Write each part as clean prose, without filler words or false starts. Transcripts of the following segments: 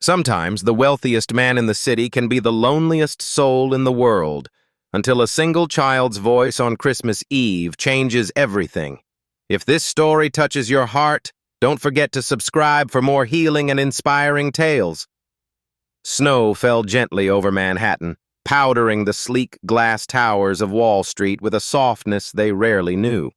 Sometimes the wealthiest man in the city can be the loneliest soul in the world, until a single child's voice on Christmas Eve changes everything. If this story touches your heart, don't forget to subscribe for more healing and inspiring tales. Snow fell gently over Manhattan, powdering the sleek glass towers of Wall Street with a softness they rarely knew.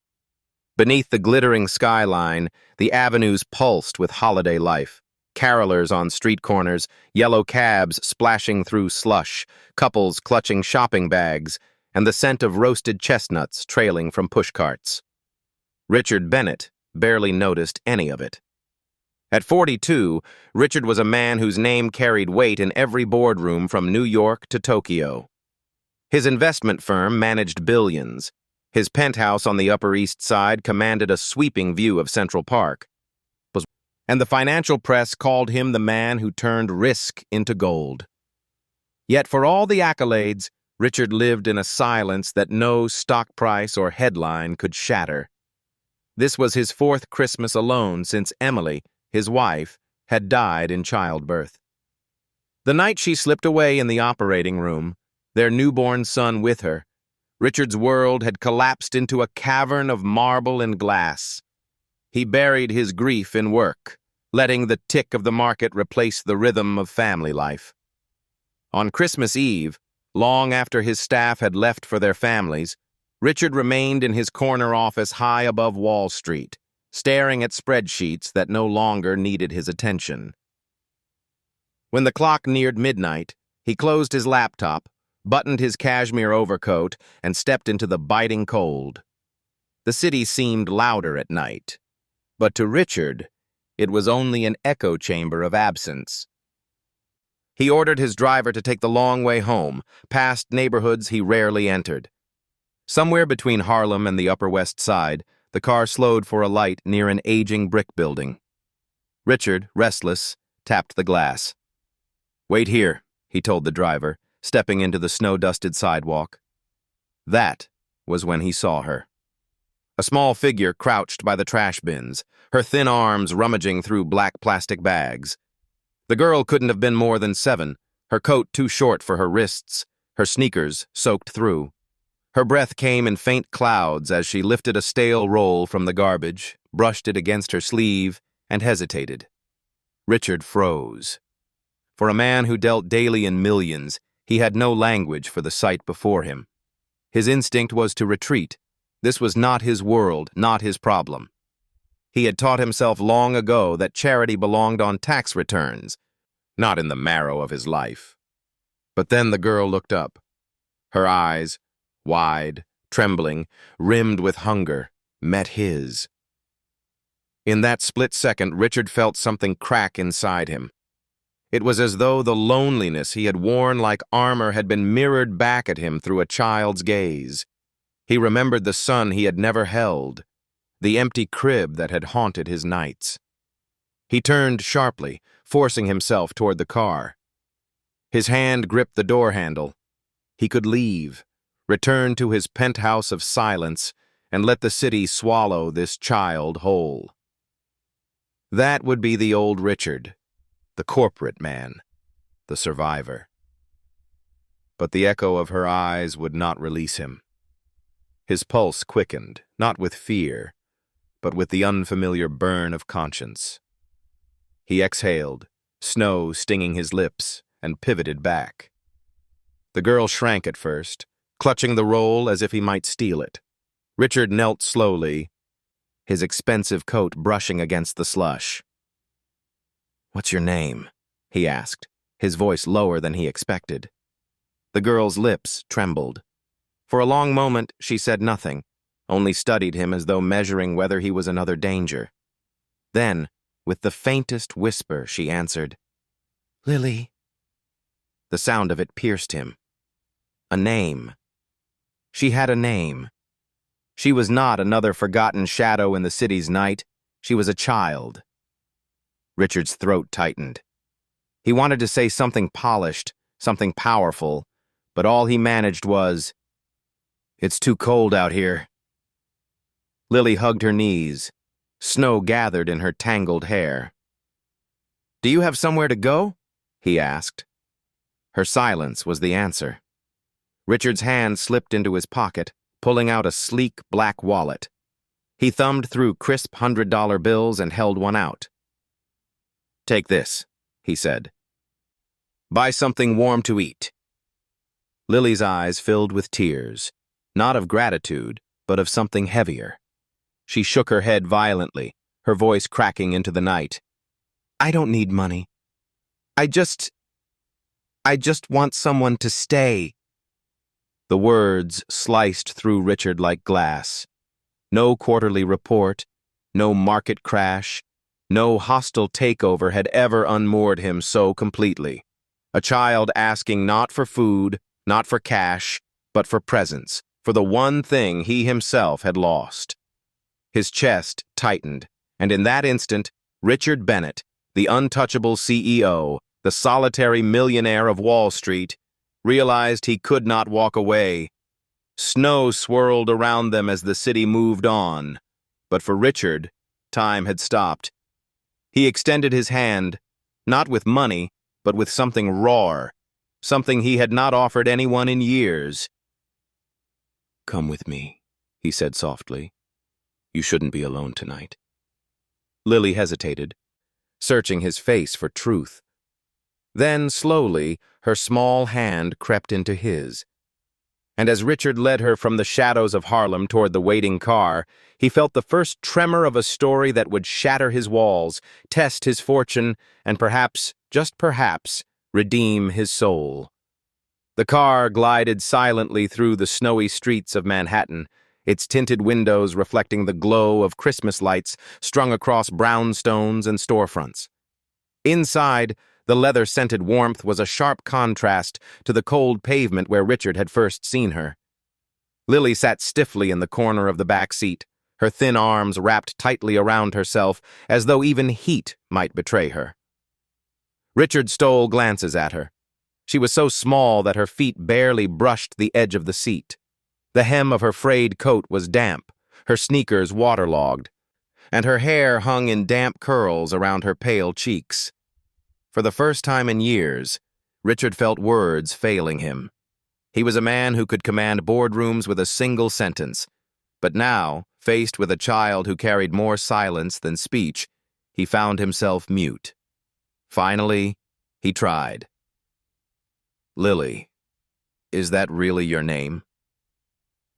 Beneath the glittering skyline, the avenues pulsed with holiday life. Carolers on street corners, yellow cabs splashing through slush, couples clutching shopping bags, and the scent of roasted chestnuts trailing from pushcarts. Richard Bennett barely noticed any of it. At 42, Richard was a man whose name carried weight in every boardroom from New York to Tokyo. His investment firm managed billions. His penthouse on the Upper East Side commanded a sweeping view of Central Park. And the financial press called him the man who turned risk into gold. Yet for all the accolades, Richard lived in a silence that no stock price or headline could shatter. This was his fourth Christmas alone since Emily, his wife, had died in childbirth. The night she slipped away in the operating room, their newborn son with her, Richard's world had collapsed into a cavern of marble and glass. He buried his grief in work, letting the tick of the market replace the rhythm of family life. On Christmas Eve, long after his staff had left for their families, Richard remained in his corner office high above Wall Street, staring at spreadsheets that no longer needed his attention. When the clock neared midnight, he closed his laptop, buttoned his cashmere overcoat, and stepped into the biting cold. The city seemed louder at night, but to Richard, it was only an echo chamber of absence. He ordered his driver to take the long way home, past neighborhoods he rarely entered. Somewhere between Harlem and the Upper West Side, the car slowed for a light near an aging brick building. Richard, restless, tapped the glass. "Wait here," he told the driver, stepping into the snow-dusted sidewalk. That was when he saw her. A small figure crouched by the trash bins, her thin arms rummaging through black plastic bags. The girl couldn't have been more than 7, her coat too short for her wrists, her sneakers soaked through. Her breath came in faint clouds as she lifted a stale roll from the garbage, brushed it against her sleeve, and hesitated. Richard froze. For a man who dealt daily in millions, he had no language for the sight before him. His instinct was to retreat. This was not his world, not his problem. He had taught himself long ago that charity belonged on tax returns, not in the marrow of his life. But then the girl looked up. Her eyes, wide, trembling, rimmed with hunger, met his. In that split second, Richard felt something crack inside him. It was as though the loneliness he had worn like armor had been mirrored back at him through a child's gaze. He remembered the son he had never held, the empty crib that had haunted his nights. He turned sharply, forcing himself toward the car. His hand gripped the door handle. He could leave, return to his penthouse of silence, and let the city swallow this child whole. That would be the old Richard, the corporate man, the survivor. But the echo of her eyes would not release him. His pulse quickened, not with fear, but with the unfamiliar burn of conscience. He exhaled, snow stinging his lips, and pivoted back. The girl shrank at first, clutching the roll as if he might steal it. Richard knelt slowly, his expensive coat brushing against the slush. "What's your name?" he asked, his voice lower than he expected. The girl's lips trembled. For a long moment, she said nothing, only studied him as though measuring whether he was another danger. Then, with the faintest whisper, she answered, "Lily." The sound of it pierced him. A name. She had a name. She was not another forgotten shadow in the city's night. She was a child. Richard's throat tightened. He wanted to say something polished, something powerful, but all he managed was, "It's too cold out here." Lily hugged her knees. Snow gathered in her tangled hair. "Do you have somewhere to go?" he asked. Her silence was the answer. Richard's hand slipped into his pocket, pulling out a sleek black wallet. He thumbed through crisp $100 bills and held one out. "Take this," he said. "Buy something warm to eat." Lily's eyes filled with tears, not of gratitude, but of something heavier. She shook her head violently, her voice cracking into the night. "I don't need money. I just want someone to stay." The words sliced through Richard like glass. No quarterly report, no market crash, no hostile takeover had ever unmoored him so completely. A child asking not for food, not for cash, but for presence, for the one thing he himself had lost. His chest tightened, and in that instant, Richard Bennett, the untouchable CEO, the solitary millionaire of Wall Street, realized he could not walk away. Snow swirled around them as the city moved on, but for Richard, time had stopped. He extended his hand, not with money, but with something raw, something he had not offered anyone in years. "Come with me," he said softly. "You shouldn't be alone tonight." Lily hesitated, searching his face for truth. Then, slowly, her small hand crept into his. And as Richard led her from the shadows of Harlem toward the waiting car, he felt the first tremor of a story that would shatter his walls, test his fortune, and perhaps, just perhaps, redeem his soul. The car glided silently through the snowy streets of Manhattan, its tinted windows reflecting the glow of Christmas lights strung across brownstones and storefronts. Inside, the leather-scented warmth was a sharp contrast to the cold pavement where Richard had first seen her. Lily sat stiffly in the corner of the back seat, her thin arms wrapped tightly around herself, as though even heat might betray her. Richard stole glances at her. She was so small that her feet barely brushed the edge of the seat. The hem of her frayed coat was damp, her sneakers waterlogged, and her hair hung in damp curls around her pale cheeks. For the first time in years, Richard felt words failing him. He was a man who could command boardrooms with a single sentence, but now, faced with a child who carried more silence than speech, he found himself mute. Finally, he tried. "Lily, is that really your name?"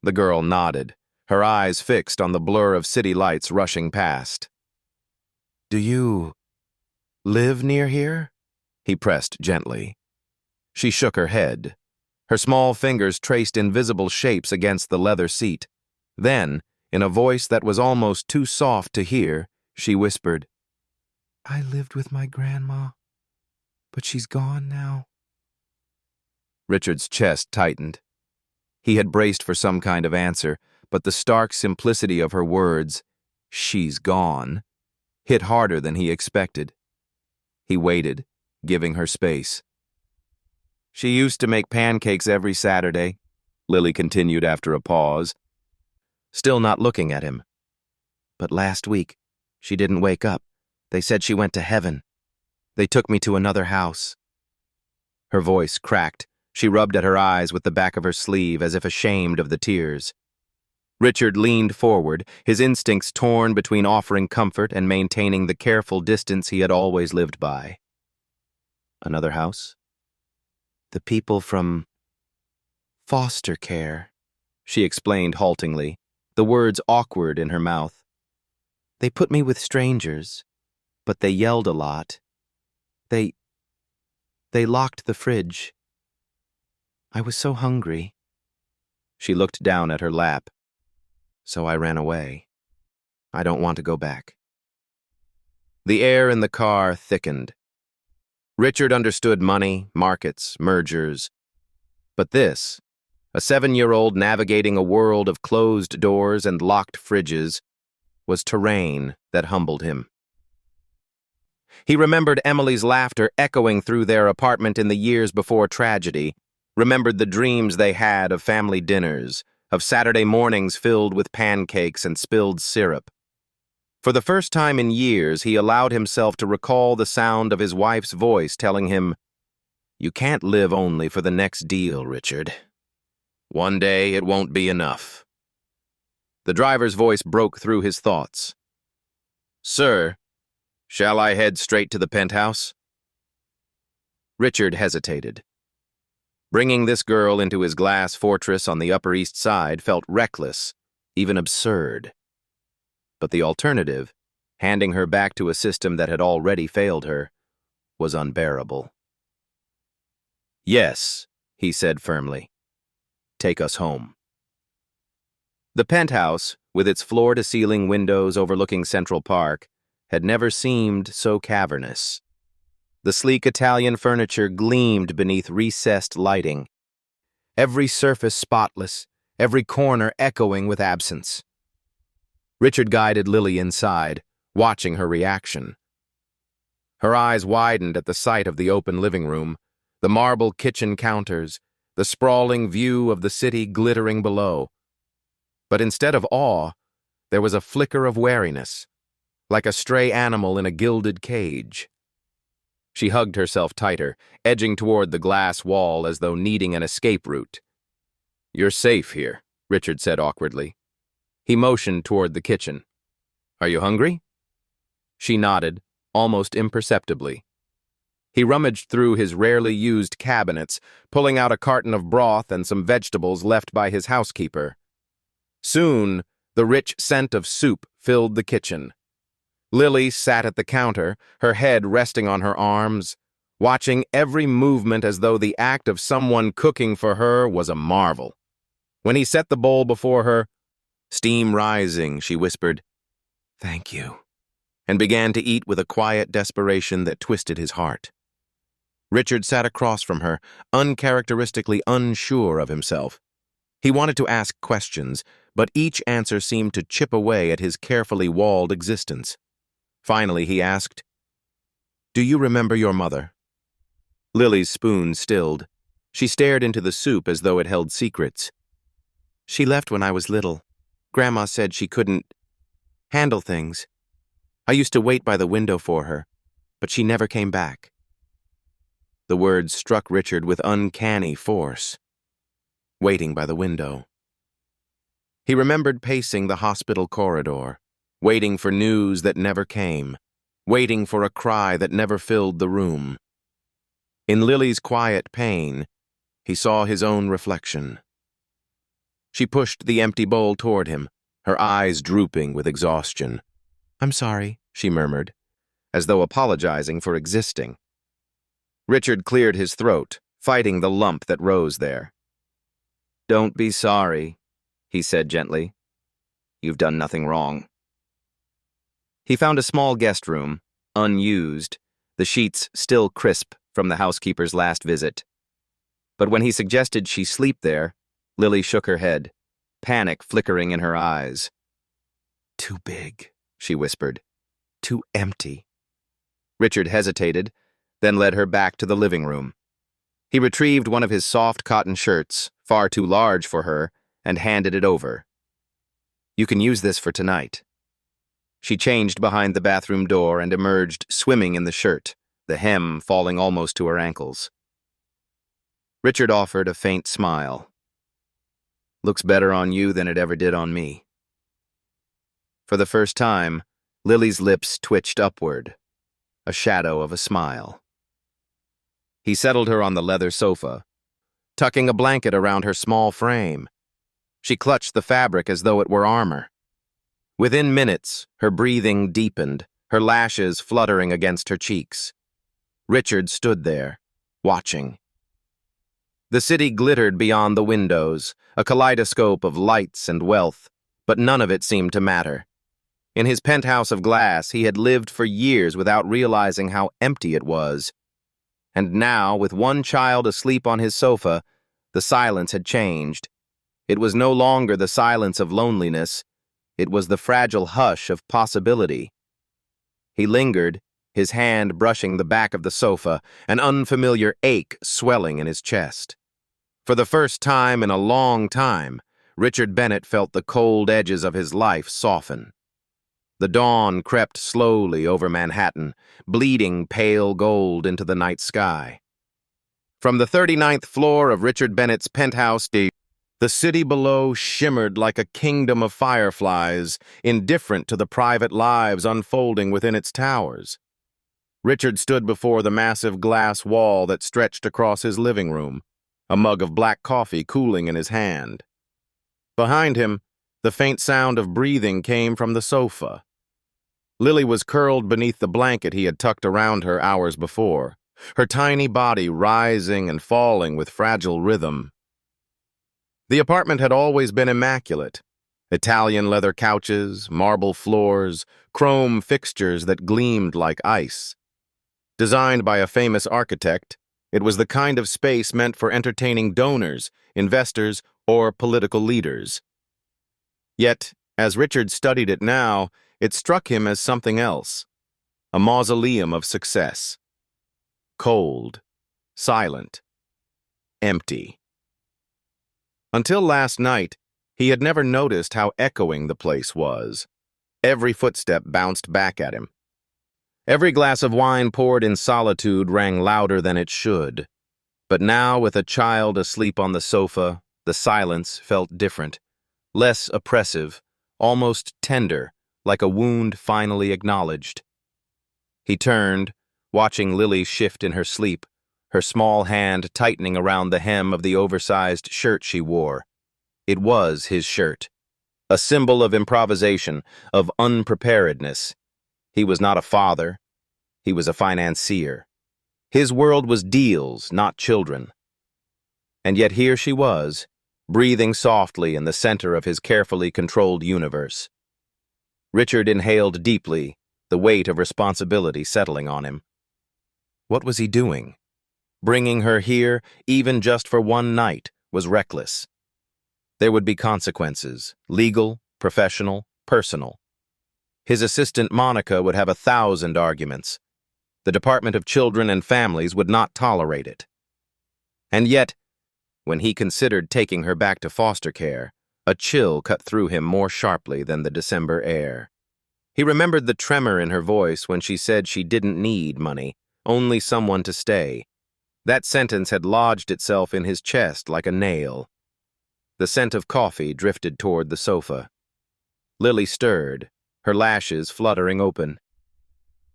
The girl nodded, her eyes fixed on the blur of city lights rushing past. "Do you live near here?" he pressed gently. She shook her head. Her small fingers traced invisible shapes against the leather seat. Then, in a voice that was almost too soft to hear, she whispered, "I lived with my grandma, but she's gone now." Richard's chest tightened. He had braced for some kind of answer, but the stark simplicity of her words, "she's gone," hit harder than he expected. He waited, giving her space. "She used to make pancakes every Saturday," Lily continued after a pause, still not looking at him. "But last week, she didn't wake up. They said she went to heaven. They took me to another house." Her voice cracked. She rubbed at her eyes with the back of her sleeve as if ashamed of the tears. Richard leaned forward, his instincts torn between offering comfort and maintaining the careful distance he had always lived by. "Another house?" "The people from foster care," she explained haltingly, the words awkward in her mouth. "They put me with strangers, but they yelled a lot. They locked the fridge. I was so hungry." She looked down at her lap. "So I ran away. I don't want to go back." The air in the car thickened. Richard understood money, markets, mergers. But this, a 7-year-old navigating a world of closed doors and locked fridges, was terrain that humbled him. He remembered Emily's laughter echoing through their apartment in the years before tragedy, remembered the dreams they had of family dinners, of Saturday mornings filled with pancakes and spilled syrup. For the first time in years, he allowed himself to recall the sound of his wife's voice telling him, You can't live only for the next deal, Richard. One day it won't be enough. The driver's voice broke through his thoughts. Sir, shall I head straight to the penthouse? Richard hesitated. Bringing this girl into his glass fortress on the Upper East Side felt reckless, even absurd. But the alternative, handing her back to a system that had already failed her, was unbearable. Yes, he said firmly. Take us home. The penthouse, with its floor-to-ceiling windows overlooking Central Park, had never seemed so cavernous. The sleek Italian furniture gleamed beneath recessed lighting, every surface spotless, every corner echoing with absence. Richard guided Lily inside, watching her reaction. Her eyes widened at the sight of the open living room, the marble kitchen counters, the sprawling view of the city glittering below. But instead of awe, there was a flicker of wariness, like a stray animal in a gilded cage. She hugged herself tighter, edging toward the glass wall as though needing an escape route. You're safe here, Richard said awkwardly. He motioned toward the kitchen. Are you hungry? She nodded, almost imperceptibly. He rummaged through his rarely used cabinets, pulling out a carton of broth and some vegetables left by his housekeeper. Soon, the rich scent of soup filled the kitchen. Lily sat at the counter, her head resting on her arms, watching every movement as though the act of someone cooking for her was a marvel. When he set the bowl before her, steam rising, she whispered, "Thank you," and began to eat with a quiet desperation that twisted his heart. Richard sat across from her, uncharacteristically unsure of himself. He wanted to ask questions, but each answer seemed to chip away at his carefully walled existence. Finally, he asked, "Do you remember your mother?" Lily's spoon stilled. She stared into the soup as though it held secrets. "She left when I was little. Grandma said she couldn't handle things. I used to wait by the window for her, but she never came back." The words struck Richard with uncanny force. Waiting by the window. He remembered pacing the hospital corridor, waiting for news that never came, waiting for a cry that never filled the room. In Lily's quiet pain, he saw his own reflection. She pushed the empty bowl toward him, her eyes drooping with exhaustion. "I'm sorry," she murmured, as though apologizing for existing. Richard cleared his throat, fighting the lump that rose there. "Don't be sorry," he said gently. "You've done nothing wrong." He found a small guest room, unused, the sheets still crisp from the housekeeper's last visit. But when he suggested she sleep there, Lily shook her head, panic flickering in her eyes. "Too big," she whispered. "Too empty." Richard hesitated, then led her back to the living room. He retrieved one of his soft cotton shirts, far too large for her, and handed it over. "You can use this for tonight." She changed behind the bathroom door and emerged swimming in the shirt, the hem falling almost to her ankles. Richard offered a faint smile. "Looks better on you than it ever did on me." For the first time, Lily's lips twitched upward, a shadow of a smile. He settled her on the leather sofa, tucking a blanket around her small frame. She clutched the fabric as though it were armor. Within minutes, her breathing deepened, her lashes fluttering against her cheeks. Richard stood there, watching. The city glittered beyond the windows, a kaleidoscope of lights and wealth, but none of it seemed to matter. In his penthouse of glass, he had lived for years without realizing how empty it was. And now, with one child asleep on his sofa, the silence had changed. It was no longer the silence of loneliness. It was the fragile hush of possibility. He lingered, his hand brushing the back of the sofa, an unfamiliar ache swelling in his chest. For the first time in a long time, Richard Bennett felt the cold edges of his life soften. The dawn crept slowly over Manhattan, bleeding pale gold into the night sky. From the 39th floor of Richard Bennett's penthouse, the city below shimmered like a kingdom of fireflies, indifferent to the private lives unfolding within its towers. Richard stood before the massive glass wall that stretched across his living room, a mug of black coffee cooling in his hand. Behind him, the faint sound of breathing came from the sofa. Lily was curled beneath the blanket he had tucked around her hours before, her tiny body rising and falling with fragile rhythm. The apartment had always been immaculate. Italian leather couches, marble floors, chrome fixtures that gleamed like ice. Designed by a famous architect, it was the kind of space meant for entertaining donors, investors, or political leaders. Yet, as Richard studied it now, it struck him as something else. A mausoleum of success. Cold, silent, empty. Until last night, he had never noticed how echoing the place was. Every footstep bounced back at him. Every glass of wine poured in solitude rang louder than it should. But now, with a child asleep on the sofa, the silence felt different, less oppressive, almost tender, like a wound finally acknowledged. He turned, watching Lily shift in her sleep, her small hand tightening around the hem of the oversized shirt she wore. It was his shirt, a symbol of improvisation, of unpreparedness. He was not a father. He was a financier. His world was deals, not children. And yet here she was, breathing softly in the center of his carefully controlled universe. Richard inhaled deeply, the weight of responsibility settling on him. What was he doing? Bringing her here, even just for one night, was reckless. There would be consequences, legal, professional, personal. His assistant Monica would have 1,000 arguments. The Department of Children and Families would not tolerate it. And yet, when he considered taking her back to foster care, a chill cut through him more sharply than the December air. He remembered the tremor in her voice when she said she didn't need money, only someone to stay. That sentence had lodged itself in his chest like a nail. The scent of coffee drifted toward the sofa. Lily stirred, her lashes fluttering open.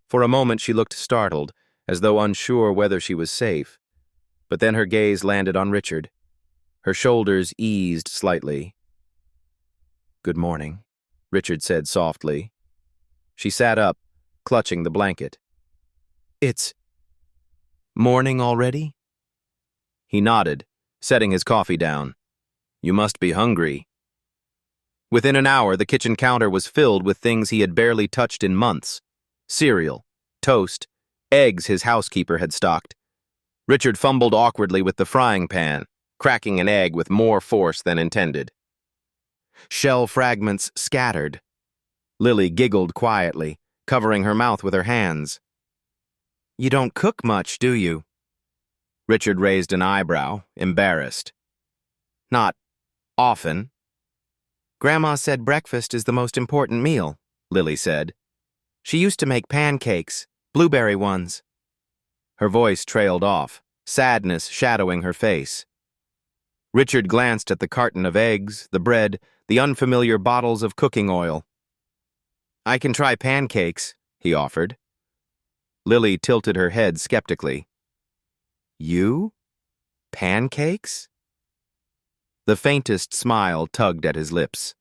For a moment she looked startled, as though unsure whether she was safe. But then her gaze landed on Richard. Her shoulders eased slightly. "Good morning," Richard said softly. She sat up, clutching the blanket. "It's morning already?" He nodded, setting his coffee down. "You must be hungry." Within an hour, the kitchen counter was filled with things he had barely touched in months. Cereal, toast, eggs his housekeeper had stocked. Richard fumbled awkwardly with the frying pan, cracking an egg with more force than intended. Shell fragments scattered. Lily giggled quietly, covering her mouth with her hands. "You don't cook much, do you?" Richard raised an eyebrow, embarrassed. "Not often." "Grandma said breakfast is the most important meal," Lily said. "She used to make pancakes, blueberry ones." Her voice trailed off, sadness shadowing her face. Richard glanced at the carton of eggs, the bread, the unfamiliar bottles of cooking oil. "I can try pancakes," he offered. Lily tilted her head skeptically. "You? Pancakes?" The faintest smile tugged at his lips.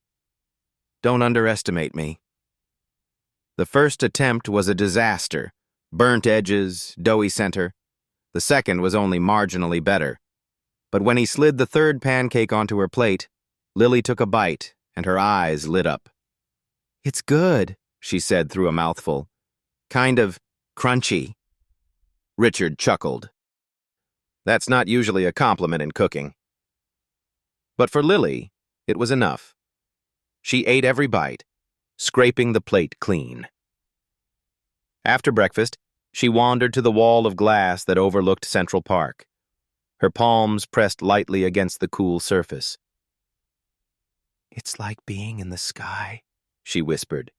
"Don't underestimate me." The first attempt was a disaster. Burnt edges, doughy center. The second was only marginally better. But when he slid the third pancake onto her plate, Lily took a bite, and her eyes lit up. "It's good," she said through a mouthful. "Kind of crunchy." Richard chuckled. That's not usually a compliment in cooking. But for Lily, it was enough. She ate every bite, scraping the plate clean. After breakfast, she wandered to the wall of glass that overlooked Central Park. Her palms pressed lightly against the cool surface. "It's like being in the sky," she whispered.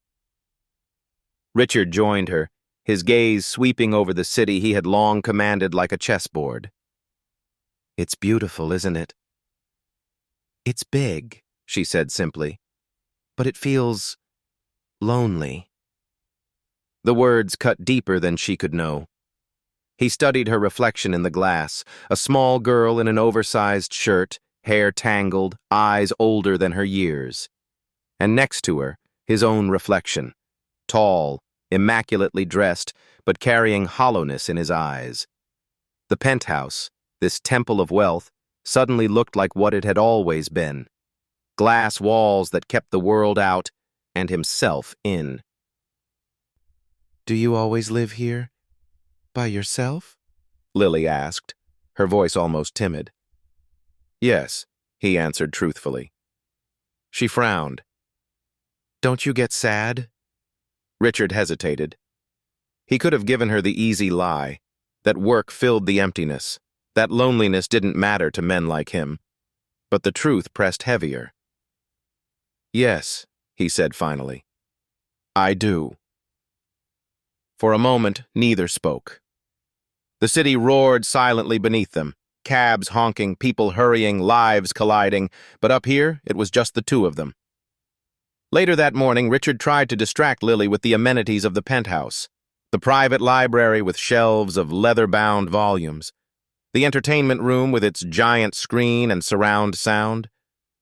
Richard joined her, his gaze sweeping over the city he had long commanded like a chessboard. It's beautiful, isn't it? It's big, she said simply, but it feels lonely. The words cut deeper than she could know. He studied her reflection in the glass, a small girl in an oversized shirt, hair tangled, eyes older than her years. And next to her, his own reflection, tall, immaculately dressed, but carrying hollowness in his eyes. The penthouse, this temple of wealth, suddenly looked like what it had always been. Glass walls that kept the world out and himself in. "Do you always live here? By yourself?" Lily asked, her voice almost timid. "Yes," he answered truthfully. She frowned. "Don't you get sad?" Richard hesitated. He could have given her the easy lie, that work filled the emptiness, that loneliness didn't matter to men like him. But the truth pressed heavier. "Yes," he said finally. "I do." For a moment, neither spoke. The city roared silently beneath them, cabs honking, people hurrying, lives colliding, but up here, it was just the two of them. Later that morning, Richard tried to distract Lily with the amenities of the penthouse. The private library with shelves of leather-bound volumes. The entertainment room with its giant screen and surround sound.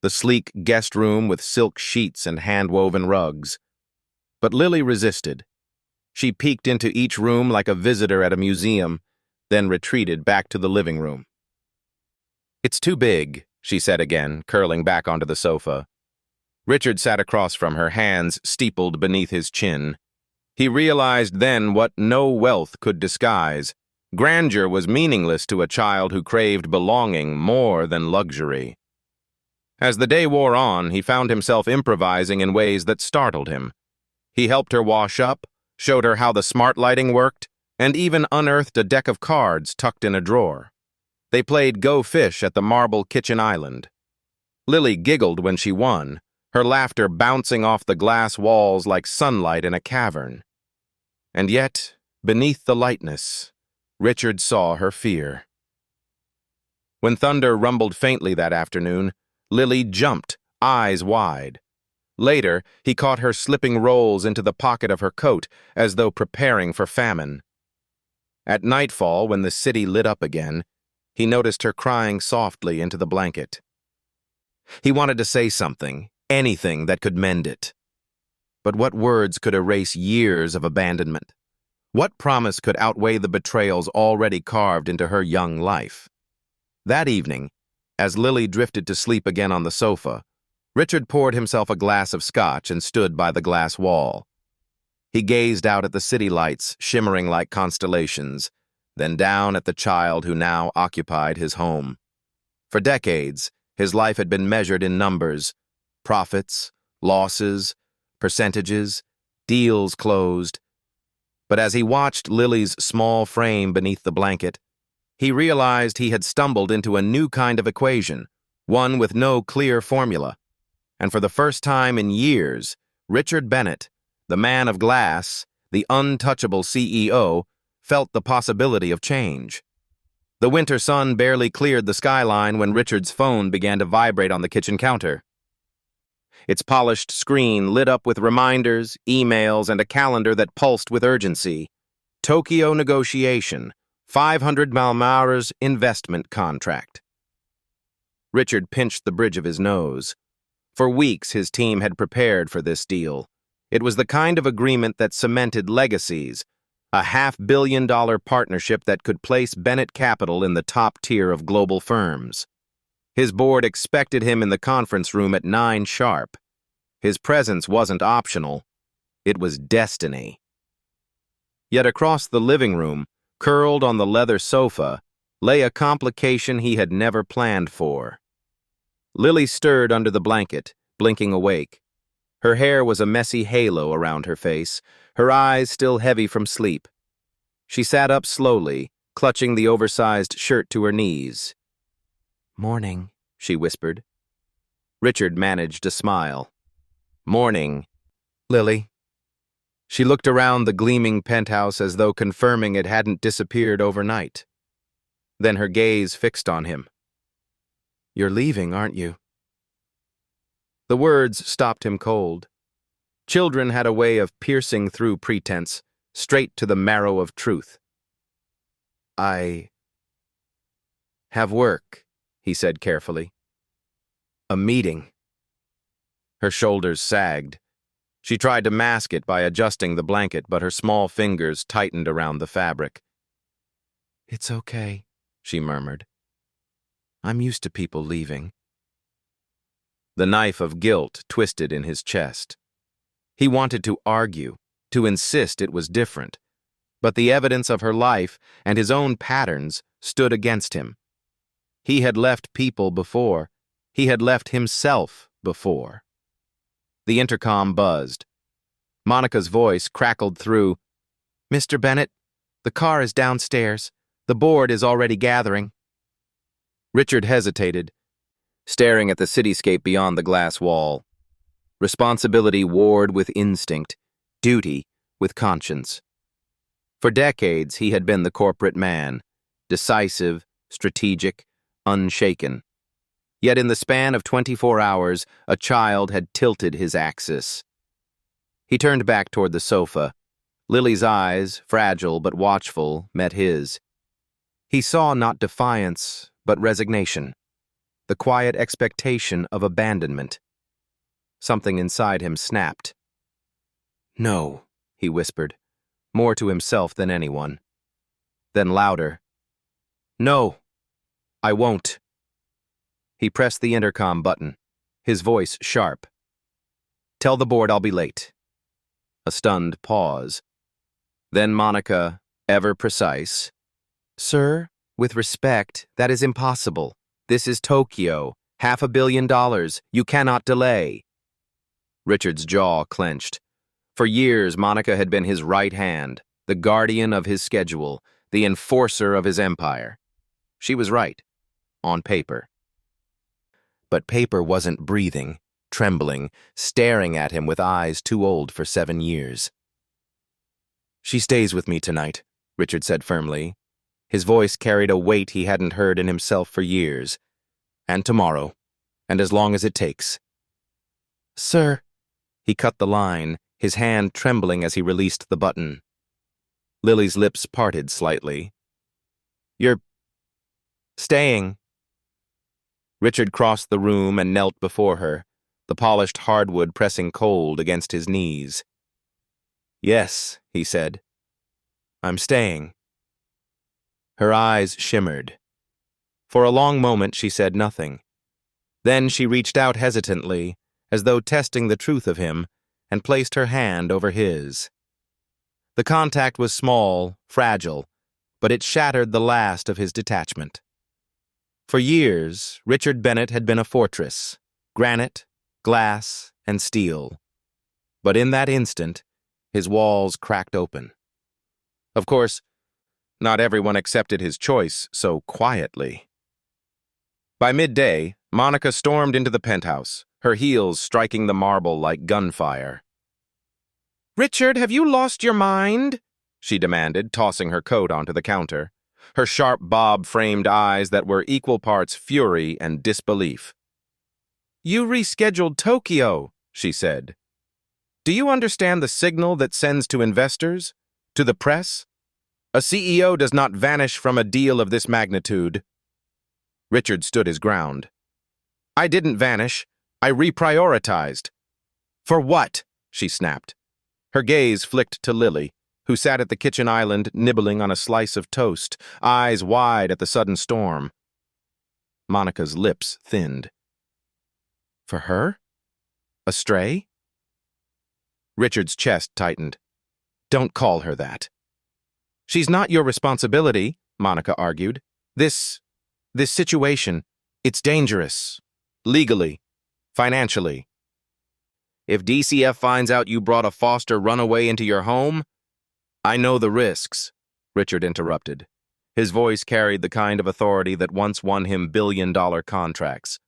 The sleek guest room with silk sheets and hand-woven rugs. But Lily resisted. She peeked into each room like a visitor at a museum, then retreated back to the living room. "It's too big," she said again, curling back onto the sofa. Richard sat across from her, hands steepled beneath his chin. He realized then what no wealth could disguise. Grandeur was meaningless to a child who craved belonging more than luxury. As the day wore on, he found himself improvising in ways that startled him. He helped her wash up, showed her how the smart lighting worked, and even unearthed a deck of cards tucked in a drawer. They played Go Fish at the marble kitchen island. Lily giggled when she won, her laughter bouncing off the glass walls like sunlight in a cavern. And yet, beneath the lightness, Richard saw her fear. When thunder rumbled faintly that afternoon, Lily jumped, eyes wide. Later, he caught her slipping rolls into the pocket of her coat as though preparing for famine. At nightfall, when the city lit up again, he noticed her crying softly into the blanket. He wanted to say something, anything that could mend it. But what words could erase years of abandonment? What promise could outweigh the betrayals already carved into her young life? That evening, as Lily drifted to sleep again on the sofa, Richard poured himself a glass of scotch and stood by the glass wall. He gazed out at the city lights shimmering like constellations, then down at the child who now occupied his home. For decades, his life had been measured in numbers, profits, losses, percentages, deals closed. But as he watched Lily's small frame beneath the blanket, he realized he had stumbled into a new kind of equation, one with no clear formula. And for the first time in years, Richard Bennett, the man of glass, the untouchable CEO, felt the possibility of change. The winter sun barely cleared the skyline when Richard's phone began to vibrate on the kitchen counter. Its polished screen lit up with reminders, emails, and a calendar that pulsed with urgency. Tokyo negotiation, 500 million investment contract. Richard pinched the bridge of his nose. For weeks, his team had prepared for this deal. It was the kind of agreement that cemented legacies, a $500 million partnership that could place Bennett Capital in the top tier of global firms. His board expected him in the conference room at 9 sharp. His presence wasn't optional. It was destiny. Yet across the living room, curled on the leather sofa, lay a complication he had never planned for. Lily stirred under the blanket, blinking awake. Her hair was a messy halo around her face, her eyes still heavy from sleep. She sat up slowly, clutching the oversized shirt to her knees. "Morning," she whispered. Richard managed a smile. "Morning, Lily." She looked around the gleaming penthouse as though confirming it hadn't disappeared overnight. Then her gaze fixed on him, You're leaving, aren't you? The words stopped him cold. Children had a way of piercing through pretense, straight to the marrow of truth. I have work, he said carefully. A meeting. Her shoulders sagged. She tried to mask it by adjusting the blanket, but her small fingers tightened around the fabric. It's okay, she murmured. I'm used to people leaving. The knife of guilt twisted in his chest. He wanted to argue, to insist it was different, but the evidence of her life and his own patterns stood against him. He had left people before. He had left himself before. The intercom buzzed. Monica's voice crackled through. Mr. Bennett, the car is downstairs. The board is already gathering. Richard hesitated, staring at the cityscape beyond the glass wall. Responsibility warred with instinct, duty with conscience. For decades, he had been the corporate man, decisive, strategic, unshaken. Yet in the span of 24 hours, a child had tilted his axis. He turned back toward the sofa. Lily's eyes, fragile but watchful, met his. He saw not defiance, but resignation, the quiet expectation of abandonment. Something inside him snapped. No, he whispered, more to himself than anyone. Then louder. No, I won't. He pressed the intercom button, his voice sharp. Tell the board I'll be late. A stunned pause. Then Monica, ever precise. Sir, with respect, that is impossible. This is Tokyo. $500 million. You cannot delay. Richard's jaw clenched. For years, Monica had been his right hand, the guardian of his schedule, the enforcer of his empire. She was right, on paper. But paper wasn't breathing, trembling, staring at him with eyes too old for 7 years. She stays with me tonight, Richard said firmly. His voice carried a weight he hadn't heard in himself for years. And tomorrow, and as long as it takes. Sir, he cut the line, his hand trembling as he released the button. Lily's lips parted slightly. You're staying. Richard crossed the room and knelt before her, the polished hardwood pressing cold against his knees. Yes, he said. I'm staying. Her eyes shimmered. For a long moment she said nothing. Then she reached out hesitantly, as though testing the truth of him, and placed her hand over his. The contact was small, fragile, but it shattered the last of his detachment. For years, Richard Bennett had been a fortress, granite, glass, and steel. But in that instant, his walls cracked open. Of course, not everyone accepted his choice so quietly. By midday, Monica stormed into the penthouse, her heels striking the marble like gunfire. Richard, have you lost your mind? She demanded, tossing her coat onto the counter, her sharp bob-framed eyes that were equal parts fury and disbelief. You rescheduled Tokyo, she said. Do you understand the signal that sends to investors, to the press? A CEO does not vanish from a deal of this magnitude. Richard stood his ground. I didn't vanish. I reprioritized. For what? She snapped. Her gaze flicked to Lily, who sat at the kitchen island nibbling on a slice of toast, eyes wide at the sudden storm. Monica's lips thinned. For her? Astray? Richard's chest tightened. Don't call her that. She's not your responsibility, Monica argued. This situation, it's dangerous. Legally, financially. If DCF finds out you brought a foster runaway into your home, I know the risks, Richard interrupted. His voice carried the kind of authority that once won him billion-dollar contracts.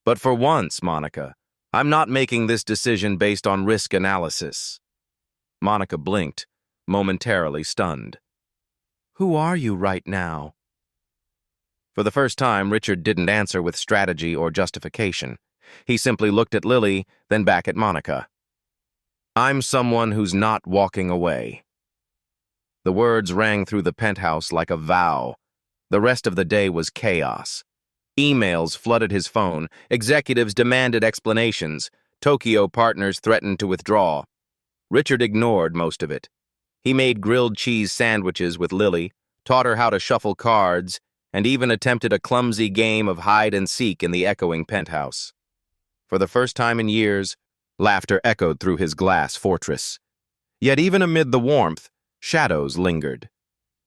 But for once, Monica, I'm not making this decision based on risk analysis. Monica blinked, momentarily stunned. Who are you right now? For the first time, Richard didn't answer with strategy or justification. He simply looked at Lily, then back at Monica. "I'm someone who's not walking away." The words rang through the penthouse like a vow. The rest of the day was chaos. Emails flooded his phone, executives demanded explanations, Tokyo partners threatened to withdraw. Richard ignored most of it. He made grilled cheese sandwiches with Lily, taught her how to shuffle cards, and even attempted a clumsy game of hide-and-seek in the echoing penthouse. For the first time in years, laughter echoed through his glass fortress. Yet even amid the warmth, shadows lingered.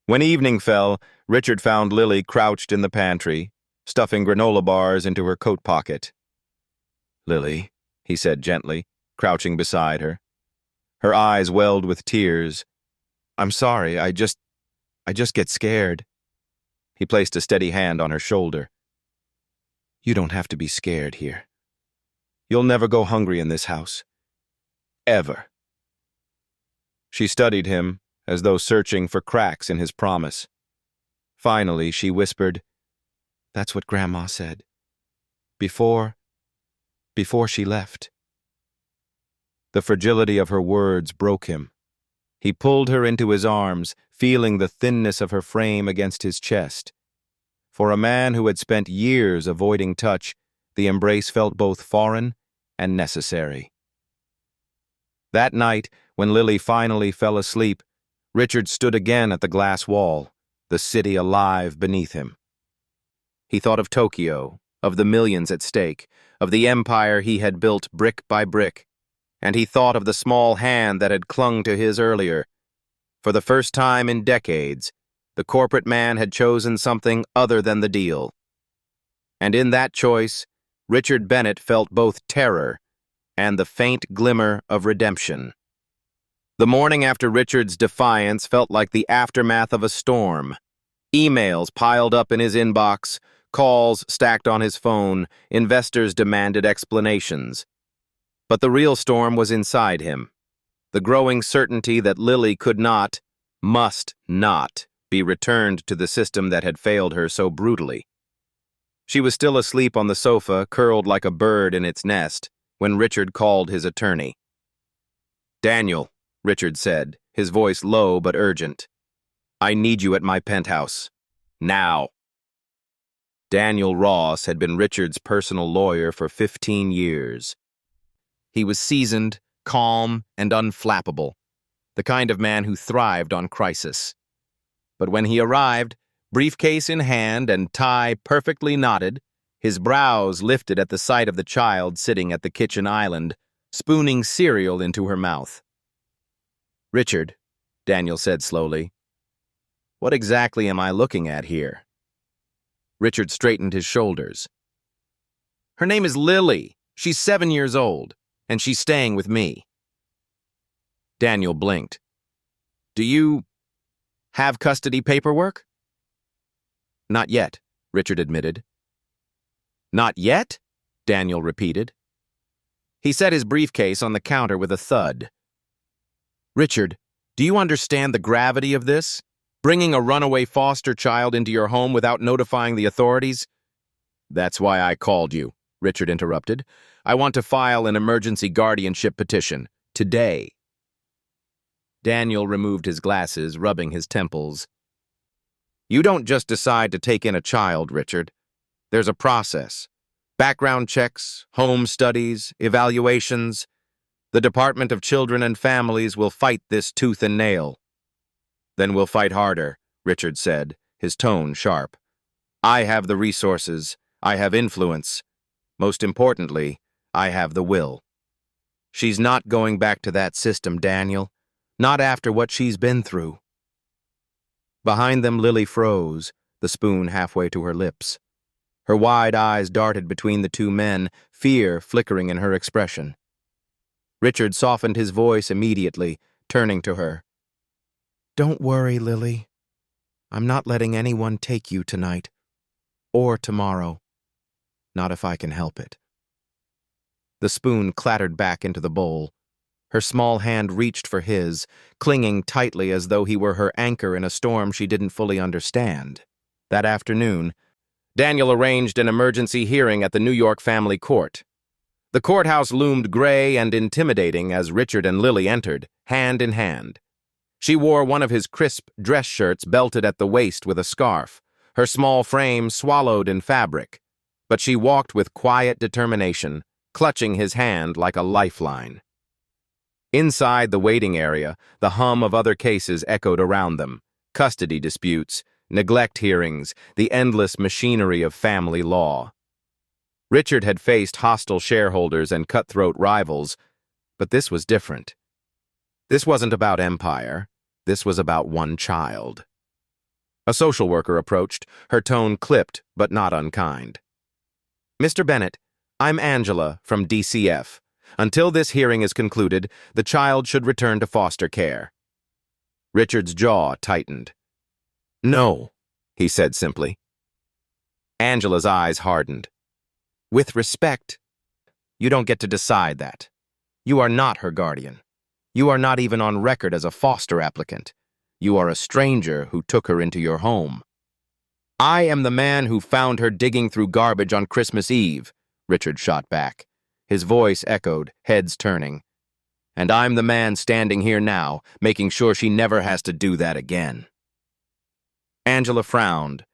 When evening fell, Richard found Lily crouched in the pantry, stuffing granola bars into her coat pocket. "Lily," he said gently, crouching beside her. Her eyes welled with tears. "I'm sorry, I just get scared." He placed a steady hand on her shoulder. "You don't have to be scared here. You'll never go hungry in this house. Ever." She studied him, as though searching for cracks in his promise. Finally, she whispered, "That's what Grandma said. Before she left." The fragility of her words broke him. He pulled her into his arms, feeling the thinness of her frame against his chest. For a man who had spent years avoiding touch, the embrace felt both foreign and necessary. That night, when Lily finally fell asleep, Richard stood again at the glass wall, the city alive beneath him. He thought of Tokyo, of the millions at stake, of the empire he had built brick by brick, and he thought of the small hand that had clung to his earlier. For the first time in decades, the corporate man had chosen something other than the deal. And in that choice, Richard Bennett felt both terror and the faint glimmer of redemption. The morning after Richard's defiance felt like the aftermath of a storm. Emails piled up in his inbox, calls stacked on his phone, investors demanded explanations. But the real storm was inside him. The growing certainty that Lily could not, must not, be returned to the system that had failed her so brutally. She was still asleep on the sofa, curled like a bird in its nest, when Richard called his attorney. "Daniel," Richard said, his voice low but urgent. "I need you at my penthouse. Now." Daniel Ross had been Richard's personal lawyer for 15 years. He was seasoned, calm, and unflappable, the kind of man who thrived on crisis. But when he arrived, briefcase in hand and tie perfectly knotted, his brows lifted at the sight of the child sitting at the kitchen island, spooning cereal into her mouth. "Richard," Daniel said slowly, "what exactly am I looking at here?" Richard straightened his shoulders. "Her name is Lily. She's 7 years old, and she's staying with me." Daniel blinked. "Do you have custody paperwork?" "Not yet," Richard admitted. "Not yet?" Daniel repeated. He set his briefcase on the counter with a thud. "Richard, do you understand the gravity of this? Bringing a runaway foster child into your home without notifying the authorities?" "That's why I called you," Richard interrupted. "I want to file an emergency guardianship petition. Today." Daniel removed his glasses, rubbing his temples. "You don't just decide to take in a child, Richard. There's a process. Background checks, home studies, evaluations. The Department of Children and Families will fight this tooth and nail." "Then we'll fight harder," Richard said, his tone sharp. "I have the resources. I have influence. Most importantly, I have the will. She's not going back to that system, Daniel. Not after what she's been through." Behind them, Lily froze, the spoon halfway to her lips. Her wide eyes darted between the two men, fear flickering in her expression. Richard softened his voice immediately, turning to her. "Don't worry, Lily. I'm not letting anyone take you tonight. Or tomorrow. Not if I can help it." The spoon clattered back into the bowl. Her small hand reached for his, clinging tightly as though he were her anchor in a storm she didn't fully understand. That afternoon, Daniel arranged an emergency hearing at the New York family court. The courthouse loomed gray and intimidating as Richard and Lily entered, hand in hand. She wore one of his crisp dress shirts belted at the waist with a scarf, her small frame swallowed in fabric. But she walked with quiet determination, clutching his hand like a lifeline. Inside the waiting area, the hum of other cases echoed around them: custody disputes, neglect hearings, the endless machinery of family law. Richard had faced hostile shareholders and cutthroat rivals, but this was different. This wasn't about empire. This was about one child. A social worker approached, her tone clipped but not unkind. "Mr. Bennett, I'm Angela from DCF. Until this hearing is concluded, the child should return to foster care." Richard's jaw tightened. "No," he said simply. Angela's eyes hardened. "With respect, you don't get to decide that. You are not her guardian. You are not even on record as a foster applicant. You are a stranger who took her into your home." "I am the man who found her digging through garbage on Christmas Eve," Richard shot back. His voice echoed, heads turning. "And I'm the man standing here now, making sure she never has to do that again." Angela frowned,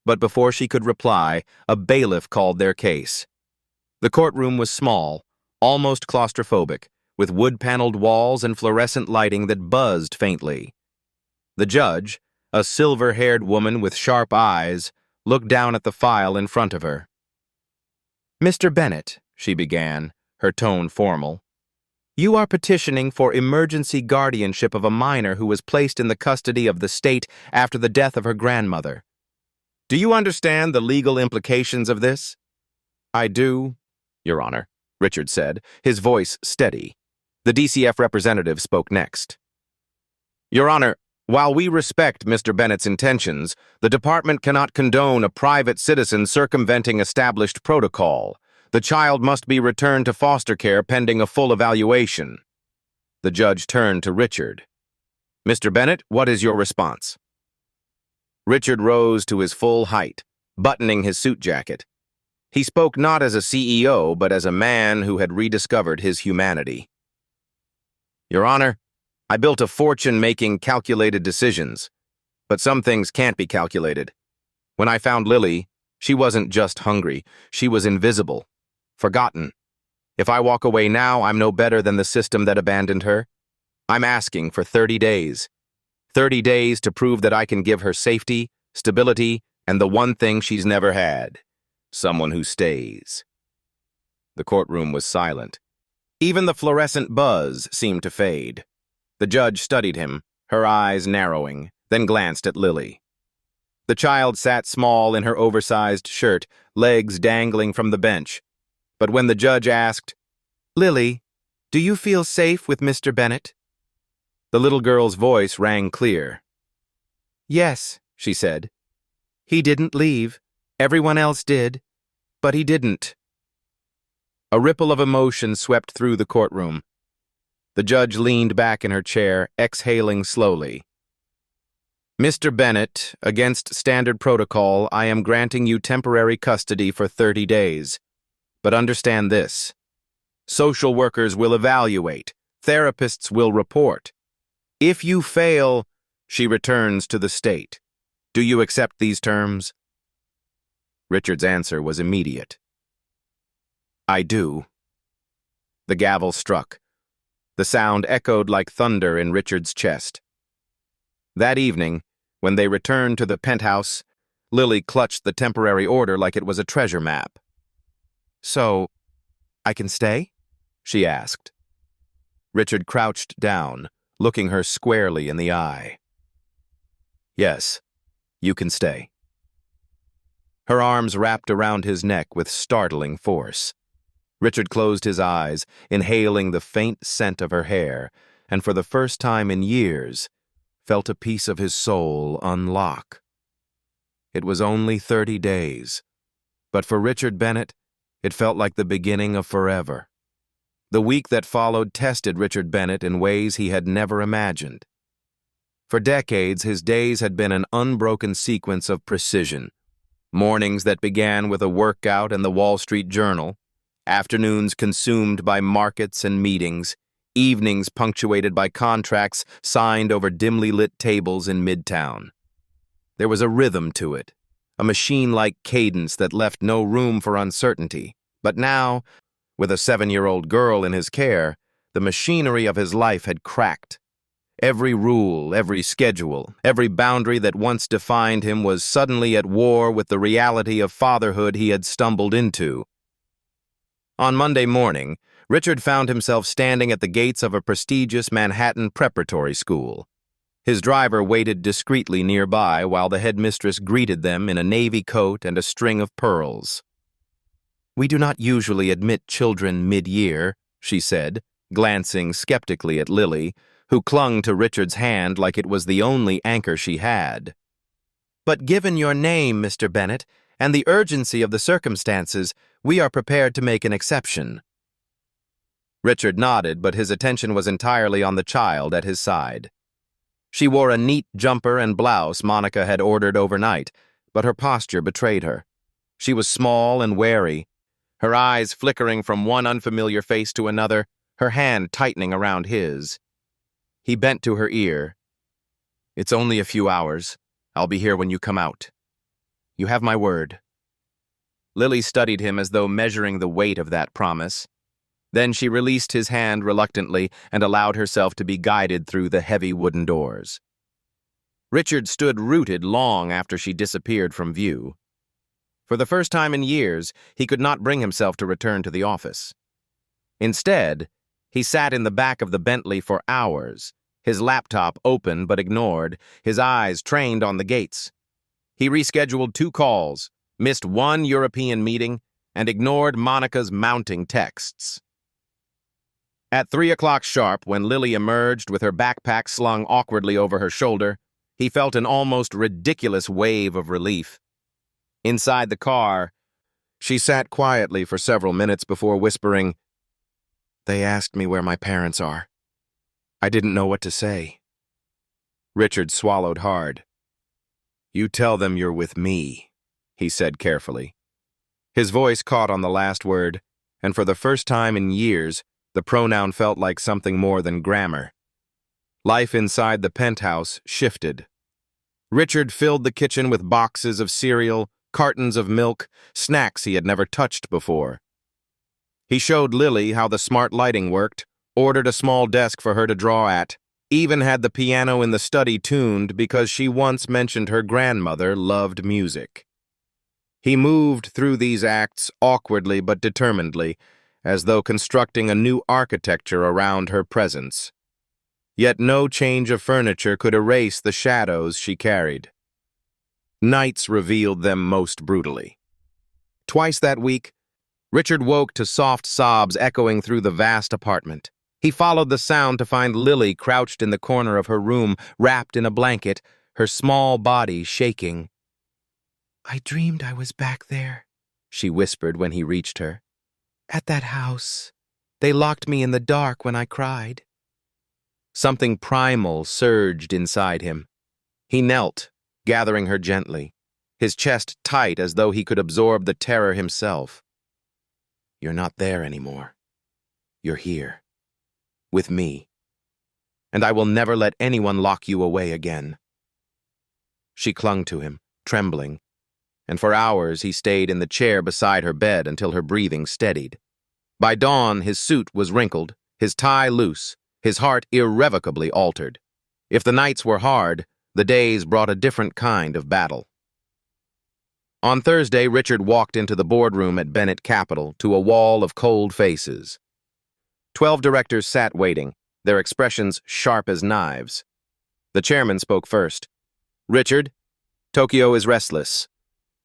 but before she could reply, a bailiff called their case. The courtroom was small, almost claustrophobic, with wood-paneled walls and fluorescent lighting that buzzed faintly. The judge, a silver-haired woman with sharp eyes, looked down at the file in front of her. "Mr. Bennett," she began, her tone formal, "you are petitioning for emergency guardianship of a minor who was placed in the custody of the state after the death of her grandmother. Do you understand the legal implications of this?" "I do, Your Honor," Richard said, his voice steady. The DCF representative spoke next. "Your Honor, while we respect Mr. Bennett's intentions, the department cannot condone a private citizen circumventing established protocol. The child must be returned to foster care pending a full evaluation." The judge turned to Richard. "Mr. Bennett, what is your response?" Richard rose to his full height, buttoning his suit jacket. He spoke not as a CEO, but as a man who had rediscovered his humanity. "Your Honor, I built a fortune making calculated decisions, but some things can't be calculated. When I found Lily, she wasn't just hungry, she was invisible, forgotten. If I walk away now, I'm no better than the system that abandoned her. I'm asking for 30 days. 30 days to prove that I can give her safety, stability, and the one thing she's never had: someone who stays." The courtroom was silent. Even the fluorescent buzz seemed to fade. The judge studied him, her eyes narrowing, then glanced at Lily. The child sat small in her oversized shirt, legs dangling from the bench. But when the judge asked, "Lily, do you feel safe with Mr. Bennett?" the little girl's voice rang clear. "Yes," she said. "He didn't leave. Everyone else did. But he didn't." A ripple of emotion swept through the courtroom. The judge leaned back in her chair, exhaling slowly. "Mr. Bennett, against standard protocol, I am granting you temporary custody for 30 days. But understand this. Social workers will evaluate. Therapists will report. If you fail, she returns to the state. Do you accept these terms?" Richard's answer was immediate. "I do." The gavel struck. The sound echoed like thunder in Richard's chest. That evening, when they returned to the penthouse, Lily clutched the temporary order like it was a treasure map. "So, I can stay?" she asked. Richard crouched down, looking her squarely in the eye. "Yes, you can stay." Her arms wrapped around his neck with startling force. Richard closed his eyes, inhaling the faint scent of her hair, and for the first time in years, felt a piece of his soul unlock. It was only 30 days, but for Richard Bennett, it felt like the beginning of forever. The week that followed tested Richard Bennett in ways he had never imagined. For decades, his days had been an unbroken sequence of precision. Mornings that began with a workout and the Wall Street Journal, afternoons consumed by markets and meetings, evenings punctuated by contracts signed over dimly lit tables in Midtown. There was a rhythm to it, a machine-like cadence that left no room for uncertainty. But now, with a 7-year-old girl in his care, the machinery of his life had cracked. Every rule, every schedule, every boundary that once defined him was suddenly at war with the reality of fatherhood he had stumbled into. On Monday morning, Richard found himself standing at the gates of a prestigious Manhattan preparatory school. His driver waited discreetly nearby while the headmistress greeted them in a navy coat and a string of pearls. "We do not usually admit children mid-year," she said, glancing skeptically at Lily, who clung to Richard's hand like it was the only anchor she had. "But given your name, Mr. Bennett, and the urgency of the circumstances, we are prepared to make an exception." Richard nodded, but his attention was entirely on the child at his side. She wore a neat jumper and blouse Monica had ordered overnight, but her posture betrayed her. She was small and wary, her eyes flickering from one unfamiliar face to another, her hand tightening around his. He bent to her ear. "It's only a few hours. I'll be here when you come out. You have my word." Lily studied him as though measuring the weight of that promise. Then she released his hand reluctantly and allowed herself to be guided through the heavy wooden doors. Richard stood rooted long after she disappeared from view. For the first time in years, he could not bring himself to return to the office. Instead, he sat in the back of the Bentley for hours, his laptop open but ignored, his eyes trained on the gates. He rescheduled 2 calls, missed 1 European meeting, and ignored Monica's mounting texts. At 3 o'clock sharp, when Lily emerged with her backpack slung awkwardly over her shoulder, he felt an almost ridiculous wave of relief. Inside the car, she sat quietly for several minutes before whispering, "They asked me where my parents are. I didn't know what to say." Richard swallowed hard. "You tell them you're with me," he said carefully. His voice caught on the last word, and for the first time in years, the pronoun felt like something more than grammar. Life inside the penthouse shifted. Richard filled the kitchen with boxes of cereal, cartons of milk, snacks he had never touched before. He showed Lily how the smart lighting worked, ordered a small desk for her to draw at, even had the piano in the study tuned because she once mentioned her grandmother loved music. He moved through these acts awkwardly but determinedly, as though constructing a new architecture around her presence. Yet no change of furniture could erase the shadows she carried. Nights revealed them most brutally. Twice that week, Richard woke to soft sobs echoing through the vast apartment. He followed the sound to find Lily crouched in the corner of her room, wrapped in a blanket, her small body shaking. "I dreamed I was back there," she whispered when he reached her. "At that house. They locked me in the dark when I cried." Something primal surged inside him. He knelt, gathering her gently, his chest tight as though he could absorb the terror himself. "You're not there anymore. You're here. With me. And I will never let anyone lock you away again." She clung to him, trembling, and for hours he stayed in the chair beside her bed until her breathing steadied. By dawn, his suit was wrinkled, his tie loose, his heart irrevocably altered. If the nights were hard, the days brought a different kind of battle. On Thursday, Richard walked into the boardroom at Bennett Capital to a wall of cold faces. 12 directors sat waiting, their expressions sharp as knives. The chairman spoke first. "Richard, Tokyo is restless.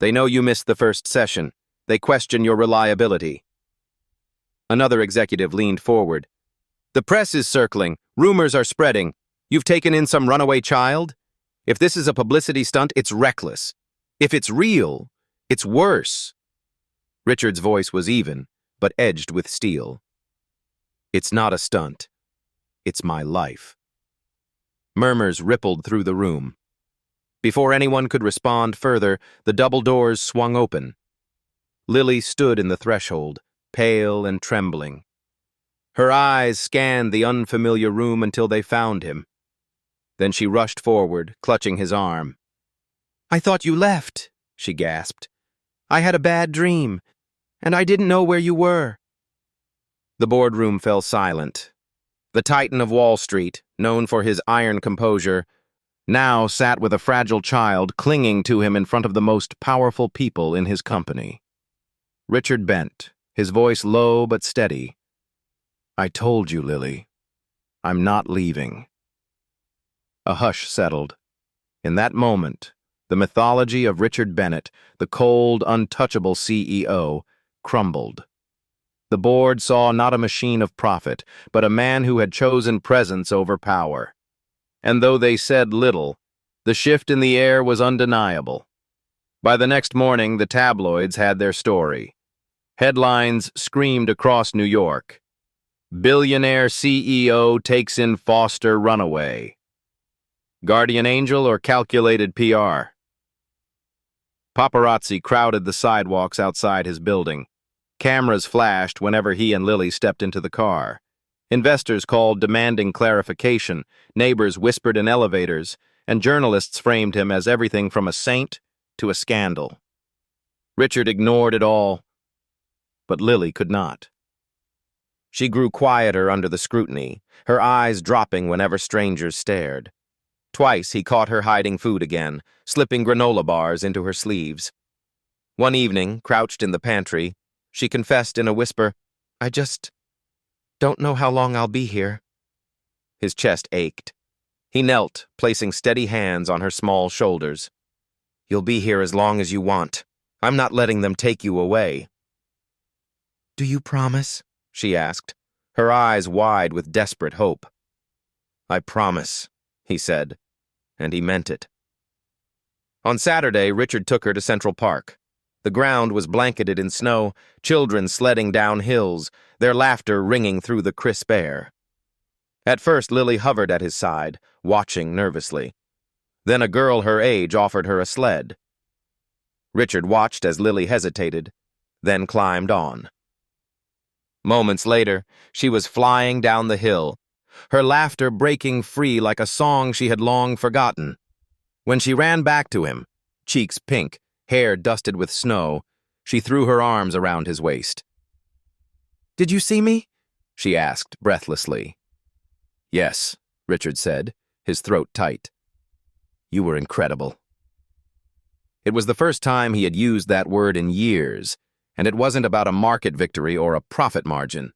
They know you missed the first session. They question your reliability." Another executive leaned forward. "The press is circling. Rumors are spreading. You've taken in some runaway child? If this is a publicity stunt, it's reckless. If it's real, it's worse." Richard's voice was even, but edged with steel. "It's not a stunt. It's my life." Murmurs rippled through the room. Before anyone could respond further, the double doors swung open. Lily stood in the threshold, pale and trembling. Her eyes scanned the unfamiliar room until they found him. Then she rushed forward, clutching his arm. "I thought you left," she gasped. "I had a bad dream, and I didn't know where you were." The boardroom fell silent. The titan of Wall Street, known for his iron composure, now sat with a fragile child clinging to him in front of the most powerful people in his company. Richard bent, his voice low but steady. "I told you, Lily. I'm not leaving." A hush settled. In that moment, the mythology of Richard Bennett, the cold, untouchable CEO, crumbled. The board saw not a machine of profit, but a man who had chosen presence over power. And though they said little, the shift in the air was undeniable. By the next morning, the tabloids had their story. Headlines screamed across New York. "Billionaire CEO takes in foster runaway." Guardian angel or calculated PR? Paparazzi crowded the sidewalks outside his building. Cameras flashed whenever he and Lily stepped into the car. Investors called demanding clarification, neighbors whispered in elevators, and journalists framed him as everything from a saint to a scandal. Richard ignored it all, but Lily could not. She grew quieter under the scrutiny, her eyes dropping whenever strangers stared. Twice he caught her hiding food again, slipping granola bars into her sleeves. One evening, crouched in the pantry, she confessed in a whisper, "I just don't know how long I'll be here." His chest ached. He knelt, placing steady hands on her small shoulders. "You'll be here as long as you want. I'm not letting them take you away." "Do you promise?" she asked, her eyes wide with desperate hope. "I promise," he said, and he meant it. On Saturday, Richard took her to Central Park. The ground was blanketed in snow, children sledding down hills, their laughter ringing through the crisp air. At first, Lily hovered at his side, watching nervously. Then a girl her age offered her a sled. Richard watched as Lily hesitated, then climbed on. Moments later, she was flying down the hill, her laughter breaking free like a song she had long forgotten. When she ran back to him, cheeks pink, hair dusted with snow, she threw her arms around his waist. "Did you see me?" she asked breathlessly. "Yes," Richard said, his throat tight. "You were incredible." It was the first time he had used that word in years, and it wasn't about a market victory or a profit margin.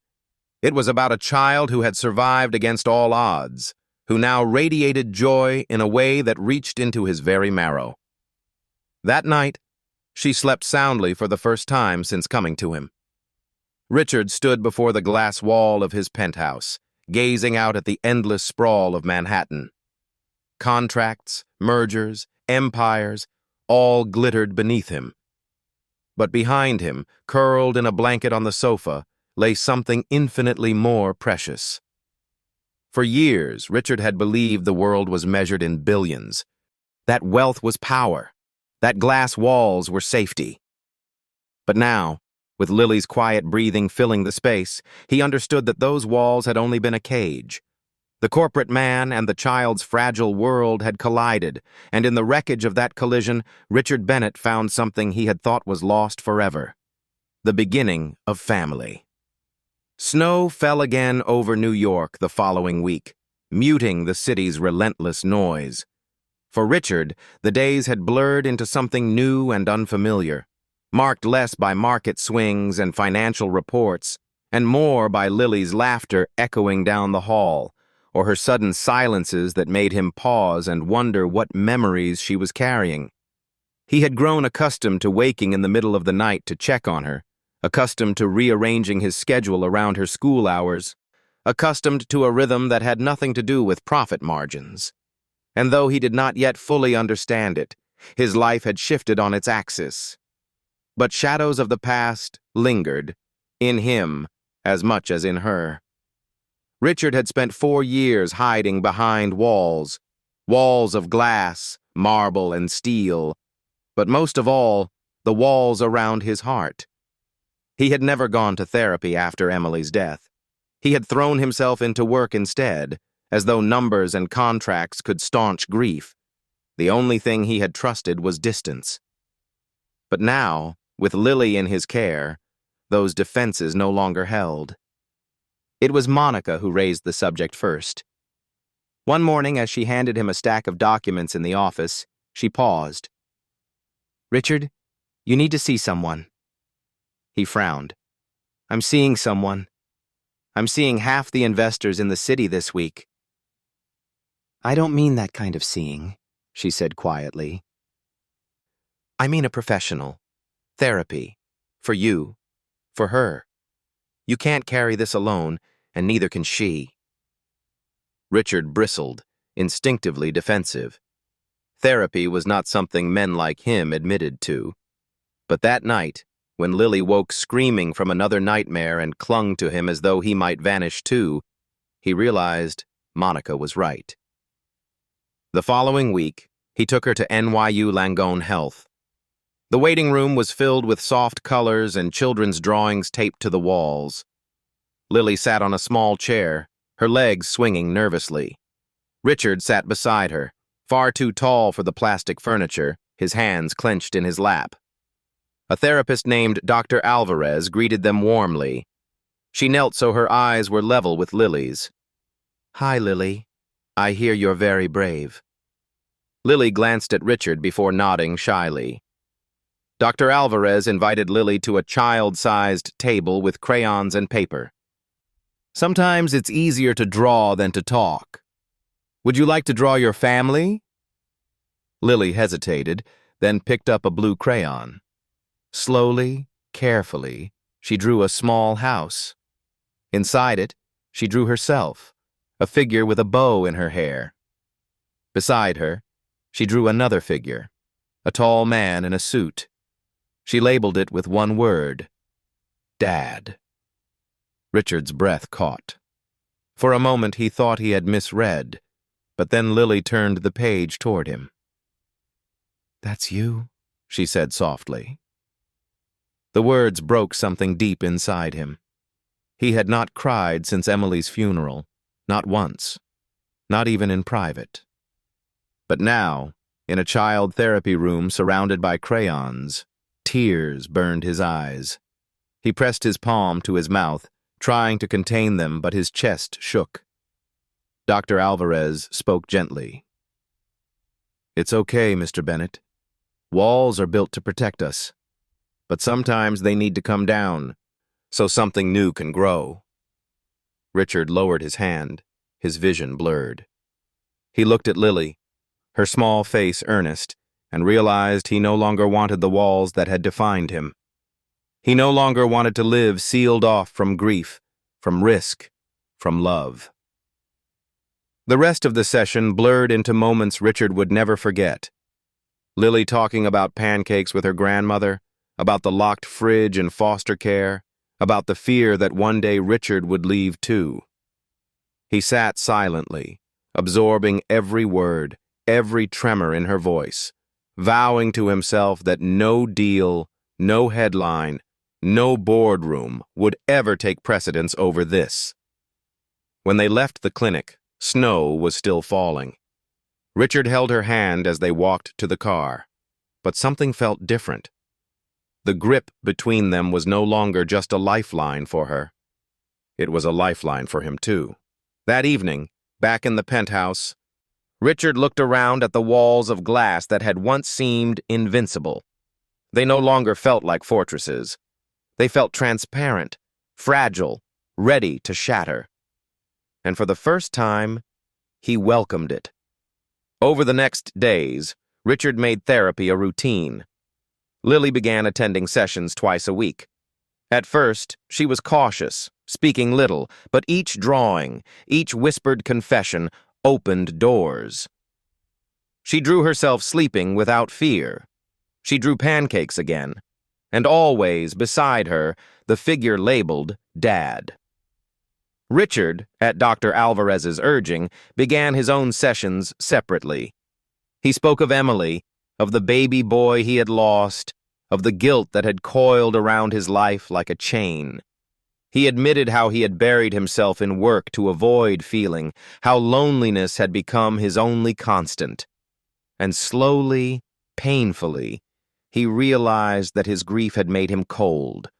It was about a child who had survived against all odds, who now radiated joy in a way that reached into his very marrow. That night, she slept soundly for the first time since coming to him. Richard stood before the glass wall of his penthouse, gazing out at the endless sprawl of Manhattan. Contracts, mergers, empires, all glittered beneath him. But behind him, curled in a blanket on the sofa, lay something infinitely more precious. For years, Richard had believed the world was measured in billions. That wealth was power. That glass walls were safety. But now, with Lily's quiet breathing filling the space, he understood that those walls had only been a cage. The corporate man and the child's fragile world had collided, and in the wreckage of that collision, Richard Bennett found something he had thought was lost forever: the beginning of family. Snow fell again over New York the following week, muting the city's relentless noise. For Richard, the days had blurred into something new and unfamiliar, marked less by market swings and financial reports, and more by Lily's laughter echoing down the hall, or her sudden silences that made him pause and wonder what memories she was carrying. He had grown accustomed to waking in the middle of the night to check on her, accustomed to rearranging his schedule around her school hours, accustomed to a rhythm that had nothing to do with profit margins. And though he did not yet fully understand it, his life had shifted on its axis. But shadows of the past lingered, in him as much as in her. Richard had spent 4 years hiding behind walls of glass, marble and steel, but most of all, the walls around his heart. He had never gone to therapy after Emily's death. He had thrown himself into work instead, as though numbers and contracts could staunch grief. The only thing he had trusted was distance. But now, with Lily in his care, those defenses no longer held. It was Monica who raised the subject first. One morning, as she handed him a stack of documents in the office, she paused. "Richard, you need to see someone." He frowned. "I'm seeing someone. I'm seeing half the investors in the city this week." "I don't mean that kind of seeing," she said quietly. "I mean a professional. Therapy. For you. For her. You can't carry this alone, and neither can she." Richard bristled, instinctively defensive. Therapy was not something men like him admitted to. But that night, when Lily woke screaming from another nightmare and clung to him as though he might vanish too, he realized Monica was right. The following week, he took her to NYU Langone Health. The waiting room was filled with soft colors and children's drawings taped to the walls. Lily sat on a small chair, her legs swinging nervously. Richard sat beside her, far too tall for the plastic furniture, his hands clenched in his lap. A therapist named Dr. Alvarez greeted them warmly. She knelt so her eyes were level with Lily's. "Hi, Lily. I hear you're very brave." Lily glanced at Richard before nodding shyly. Dr. Alvarez invited Lily to a child-sized table with crayons and paper. "Sometimes it's easier to draw than to talk. Would you like to draw your family?" Lily hesitated, then picked up a blue crayon. Slowly, carefully, she drew a small house. Inside it, she drew herself, a figure with a bow in her hair. Beside her, she drew another figure, a tall man in a suit. She labeled it with one word: Dad. Richard's breath caught. For a moment he thought he had misread, but then Lily turned the page toward him. "That's you," she said softly. The words broke something deep inside him. He had not cried since Emily's funeral, not once, not even in private. But now, in a child therapy room surrounded by crayons, tears burned his eyes. He pressed his palm to his mouth, trying to contain them, but his chest shook. Dr. Alvarez spoke gently. "It's okay, Mr. Bennett. Walls are built to protect us. But sometimes they need to come down, so something new can grow." Richard lowered his hand, his vision blurred. He looked at Lily, her small face earnest, and realized he no longer wanted the walls that had defined him. He no longer wanted to live sealed off from grief, from risk, from love. The rest of the session blurred into moments Richard would never forget. Lily talking about pancakes with her grandmother, about the locked fridge in foster care, about the fear that one day Richard would leave too. He sat silently, absorbing every word, every tremor in her voice, vowing to himself that no deal, no headline, no boardroom would ever take precedence over this. When they left the clinic, snow was still falling. Richard held her hand as they walked to the car, but something felt different. The grip between them was no longer just a lifeline for her. It was a lifeline for him, too. That evening, back in the penthouse, Richard looked around at the walls of glass that had once seemed invincible. They no longer felt like fortresses. They felt transparent, fragile, ready to shatter. And for the first time, he welcomed it. Over the next days, Richard made therapy a routine. Lily began attending sessions twice a week. At first, she was cautious, speaking little, but each drawing, each whispered confession opened doors. She drew herself sleeping without fear. She drew pancakes again, and always beside her, the figure labeled Dad. Richard, at Dr. Alvarez's urging, began his own sessions separately. He spoke of Emily, of the baby boy he had lost, of the guilt that had coiled around his life like a chain. He admitted how he had buried himself in work to avoid feeling, how loneliness had become his only constant. And slowly, painfully, he realized that his grief had made him cold,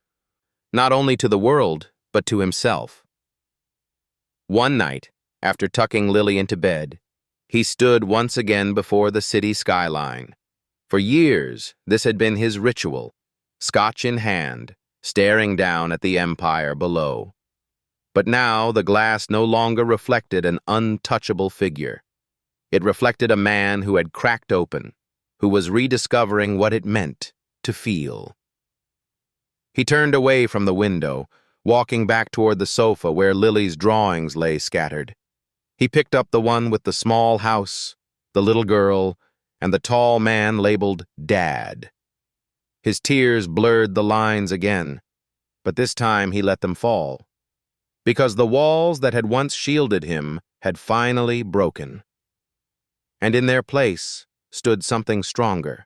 not only to the world, but to himself. One night, after tucking Lily into bed, he stood once again before the city skyline. For years, this had been his ritual, scotch in hand, staring down at the empire below. But now the glass no longer reflected an untouchable figure. It reflected a man who had cracked open, who was rediscovering what it meant to feel. He turned away from the window, walking back toward the sofa where Lily's drawings lay scattered. He picked up the one with the small house, the little girl, and the tall man labeled Dad. His tears blurred the lines again, but this time he let them fall, because the walls that had once shielded him had finally broken. And in their place stood something stronger.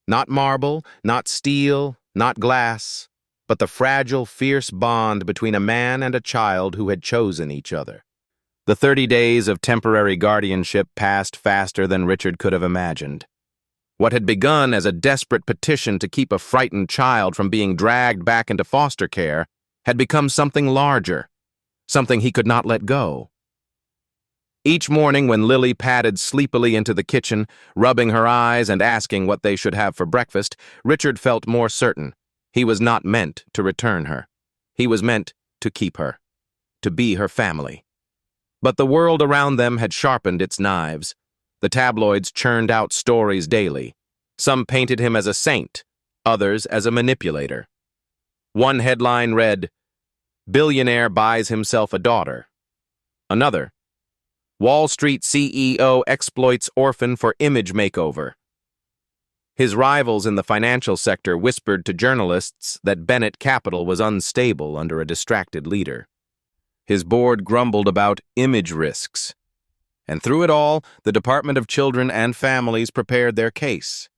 Not marble, not steel, not glass, but the fragile, fierce bond between a man and a child who had chosen each other. The 30 days of temporary guardianship passed faster than Richard could have imagined. What had begun as a desperate petition to keep a frightened child from being dragged back into foster care had become something larger, something he could not let go. Each morning when Lily padded sleepily into the kitchen, rubbing her eyes and asking what they should have for breakfast, Richard felt more certain. He was not meant to return her. He was meant to keep her, to be her family. But the world around them had sharpened its knives. The tabloids churned out stories daily. Some painted him as a saint, others as a manipulator. One headline read, "Billionaire buys himself a daughter." Another, "Wall Street CEO exploits orphan for image makeover." His rivals in the financial sector whispered to journalists that Bennett Capital was unstable under a distracted leader. His board grumbled about image risks. And through it all, the Department of Children and Families prepared their case.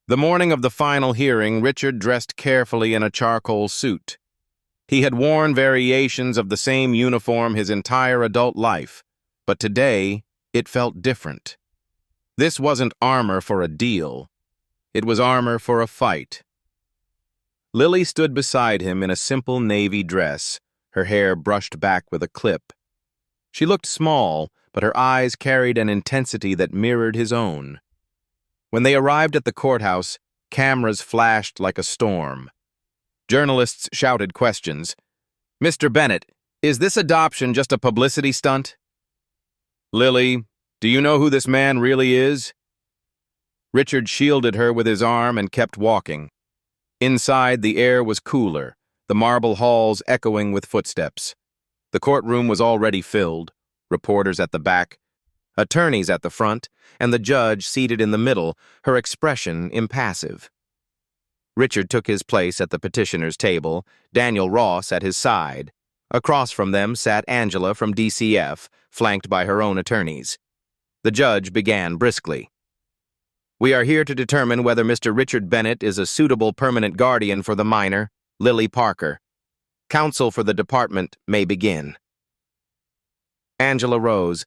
The morning of the final hearing, Richard dressed carefully in a charcoal suit. He had worn variations of the same uniform his entire adult life, but today it felt different. This wasn't armor for a deal. It was armor for a fight. Lily stood beside him in a simple navy dress, her hair brushed back with a clip. She looked small, but her eyes carried an intensity that mirrored his own. When they arrived at the courthouse, cameras flashed like a storm. Journalists shouted questions. "Mr. Bennett, is this adoption just a publicity stunt?" "Lily, do you know who this man really is?" Richard shielded her with his arm and kept walking. Inside, the air was cooler, the marble halls echoing with footsteps. The courtroom was already filled, reporters at the back, attorneys at the front, and the judge seated in the middle, her expression impassive. Richard took his place at the petitioner's table, Daniel Ross at his side. Across from them sat Angela from DCF, flanked by her own attorneys. The judge began briskly. "We are here to determine whether Mr. Richard Bennett is a suitable permanent guardian for the minor, Lily Parker. Counsel for the department may begin." Angela rose.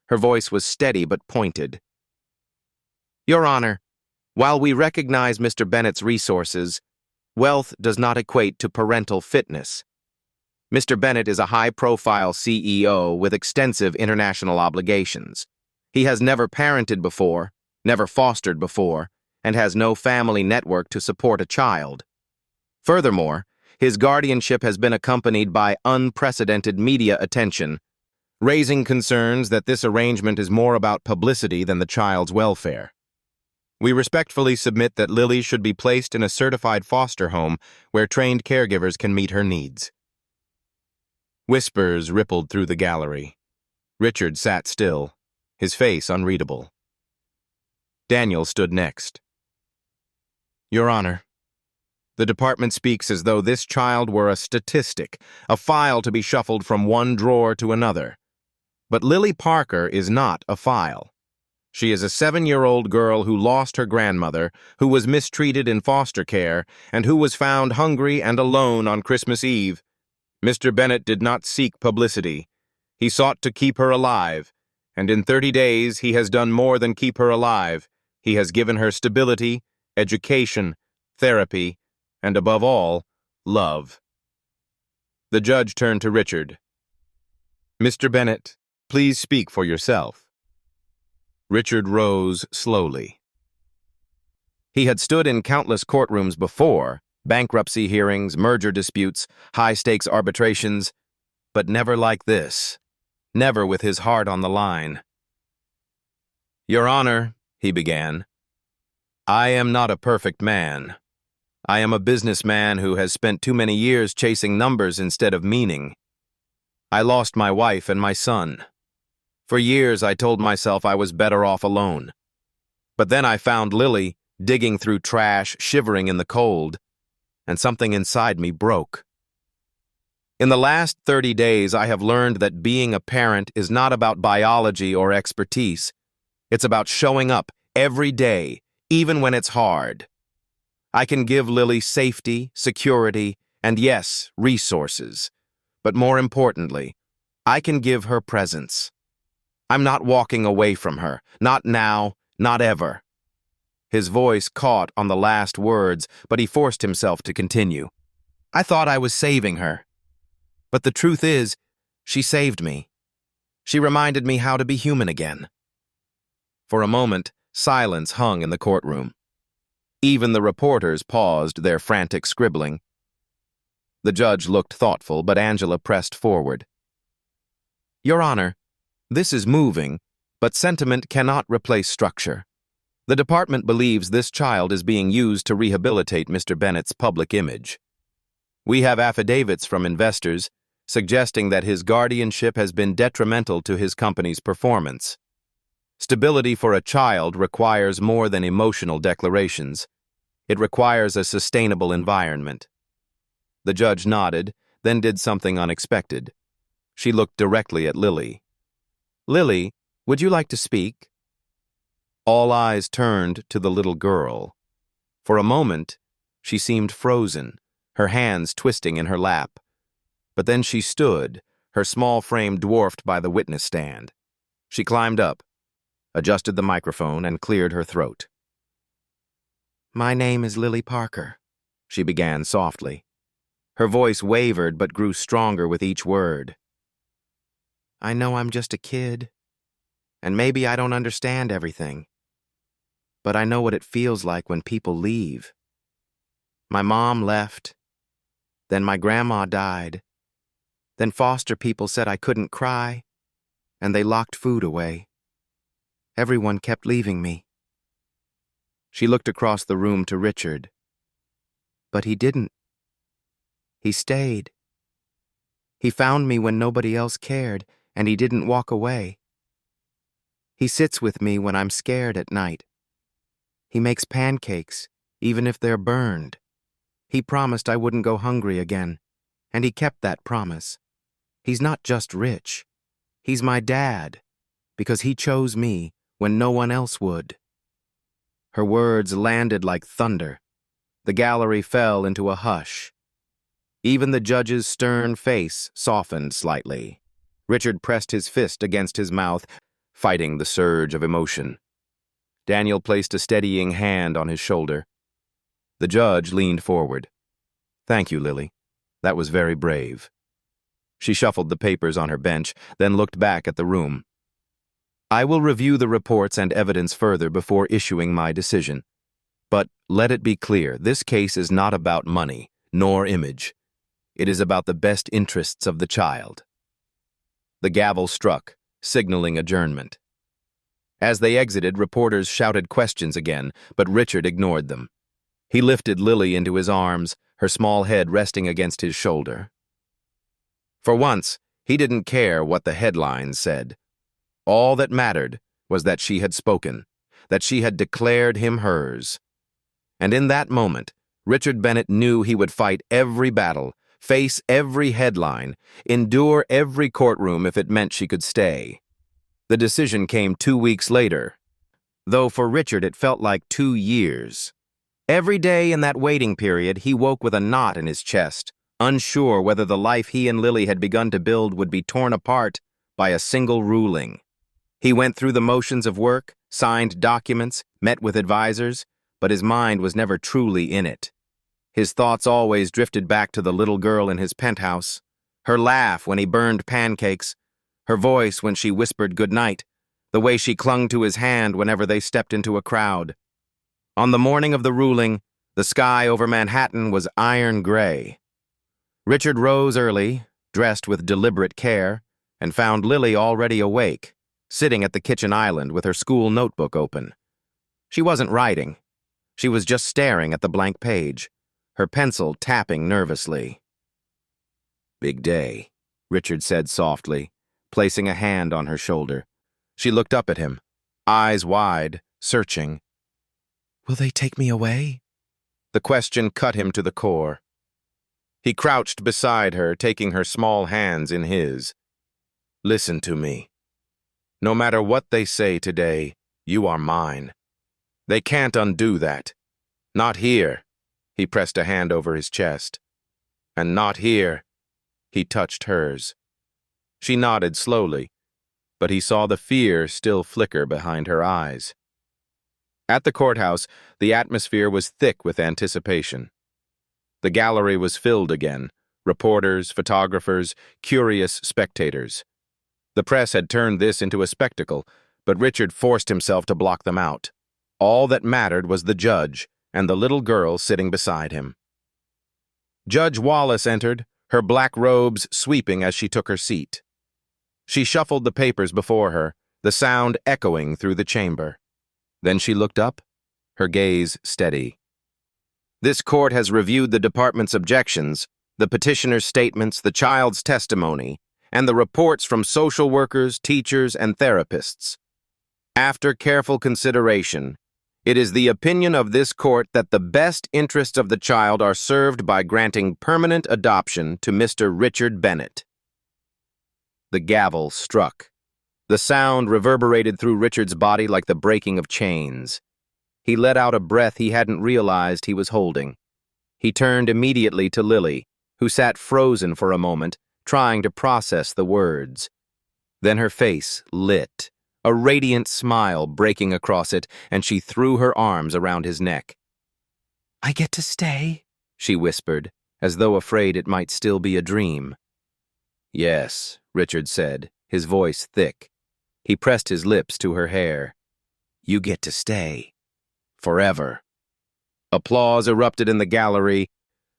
Her voice was steady but pointed. "Your Honor, while we recognize Mr. Bennett's resources, wealth does not equate to parental fitness. Mr. Bennett is a high-profile CEO with extensive international obligations. He has never parented before, never fostered before, and has no family network to support a child. Furthermore, his guardianship has been accompanied by unprecedented media attention, raising concerns that this arrangement is more about publicity than the child's welfare. We respectfully submit that Lily should be placed in a certified foster home where trained caregivers can meet her needs." Whispers rippled through the gallery. Richard sat still, his face unreadable. Daniel stood next. "Your Honor, the department speaks as though this child were a statistic, a file to be shuffled from one drawer to another. But Lily Parker is not a file. She is a 7-year-old girl who lost her grandmother, who was mistreated in foster care, and who was found hungry and alone on Christmas Eve. Mr. Bennett did not seek publicity. He sought to keep her alive, and in 30 days he has done more than keep her alive. He has given her stability, education, therapy, and above all, love. The judge turned to Richard. Mr. Bennett, please speak for yourself. Richard rose slowly. He had stood in countless courtrooms before, bankruptcy hearings, merger disputes, high-stakes arbitrations, but never like this, never with his heart on the line. Your Honor, he began, I am not a perfect man. I am a businessman who has spent too many years chasing numbers instead of meaning. I lost my wife and my son. For years I told myself I was better off alone. But then I found Lily, digging through trash, shivering in the cold, and something inside me broke. In the last 30 days, I have learned that being a parent is not about biology or expertise. It's about showing up every day, even when it's hard. I can give Lily safety, security, and yes, resources. But more importantly, I can give her presence. I'm not walking away from her, not now, not ever. His voice caught on the last words, but he forced himself to continue. I thought I was saving her. But the truth is, she saved me. She reminded me how to be human again. For a moment, silence hung in the courtroom. Even the reporters paused their frantic scribbling. The judge looked thoughtful, but Angela pressed forward. Your Honor, this is moving, but sentiment cannot replace structure. The department believes this child is being used to rehabilitate Mr. Bennett's public image. We have affidavits from investors suggesting that his guardianship has been detrimental to his company's performance. Stability for a child requires more than emotional declarations. It requires a sustainable environment. The judge nodded, then did something unexpected. She looked directly at Lily. Lily, would you like to speak? All eyes turned to the little girl. For a moment, she seemed frozen, her hands twisting in her lap. But then she stood, her small frame dwarfed by the witness stand. She climbed up, adjusted the microphone, and cleared her throat. My name is Lily Parker, she began softly. Her voice wavered but grew stronger with each word. I know I'm just a kid, and maybe I don't understand everything. But I know what it feels like when people leave. My mom left, then my grandma died, then foster people said I couldn't cry, and they locked food away. Everyone kept leaving me. She looked across the room to Richard. But he didn't. He stayed. He found me when nobody else cared, and he didn't walk away. He sits with me when I'm scared at night. He makes pancakes, even if they're burned. He promised I wouldn't go hungry again, and he kept that promise. He's not just rich. He's my dad, because he chose me when no one else would. Her words landed like thunder. The gallery fell into a hush. Even the judge's stern face softened slightly. Richard pressed his fist against his mouth, fighting the surge of emotion. Daniel placed a steadying hand on his shoulder. The judge leaned forward. Thank you, Lily. That was very brave. She shuffled the papers on her bench, then looked back at the room. I will review the reports and evidence further before issuing my decision. But let it be clear, this case is not about money, nor image. It is about the best interests of the child. The gavel struck, signaling adjournment. As they exited, reporters shouted questions again, but Richard ignored them. He lifted Lily into his arms, her small head resting against his shoulder. For once, he didn't care what the headlines said. All that mattered was that she had spoken, that she had declared him hers. And in that moment, Richard Bennett knew he would fight every battle, face every headline, endure every courtroom if it meant she could stay. The decision came 2 weeks later, though for Richard it felt like 2 years. Every day in that waiting period, he woke with a knot in his chest, unsure whether the life he and Lily had begun to build would be torn apart by a single ruling. He went through the motions of work, signed documents, met with advisors, but his mind was never truly in it. His thoughts always drifted back to the little girl in his penthouse, her laugh when he burned pancakes, her voice when she whispered goodnight, the way she clung to his hand whenever they stepped into a crowd. On the morning of the ruling, the sky over Manhattan was iron gray. Richard rose early, dressed with deliberate care, and found Lily already awake, sitting at the kitchen island with her school notebook open. She wasn't writing. She was just staring at the blank page, her pencil tapping nervously. "Big day," Richard said softly, placing a hand on her shoulder. She looked up at him, eyes wide, searching. "Will they take me away?" The question cut him to the core. He crouched beside her, taking her small hands in his. "Listen to me. No matter what they say today, you are mine. They can't undo that. Not here." He pressed a hand over his chest. "And not here." He touched hers. She nodded slowly, but he saw the fear still flicker behind her eyes. At the courthouse, the atmosphere was thick with anticipation. The gallery was filled again, reporters, photographers, curious spectators. The press had turned this into a spectacle, but Richard forced himself to block them out. All that mattered was the judge and the little girl sitting beside him. Judge Wallace entered, her black robes sweeping as she took her seat. She shuffled the papers before her, the sound echoing through the chamber. Then she looked up, her gaze steady. "This court has reviewed the department's objections, the petitioner's statements, the child's testimony, and the reports from social workers, teachers, and therapists. After careful consideration, it is the opinion of this court that the best interests of the child are served by granting permanent adoption to Mr. Richard Bennett." The gavel struck. The sound reverberated through Richard's body like the breaking of chains. He let out a breath he hadn't realized he was holding. He turned immediately to Lily, who sat frozen for a moment, trying to process the words. Then her face lit, a radiant smile breaking across it, and she threw her arms around his neck. "I get to stay?" she whispered, as though afraid it might still be a dream. "Yes," Richard said, his voice thick. He pressed his lips to her hair. "You get to stay. Forever." Applause erupted in the gallery,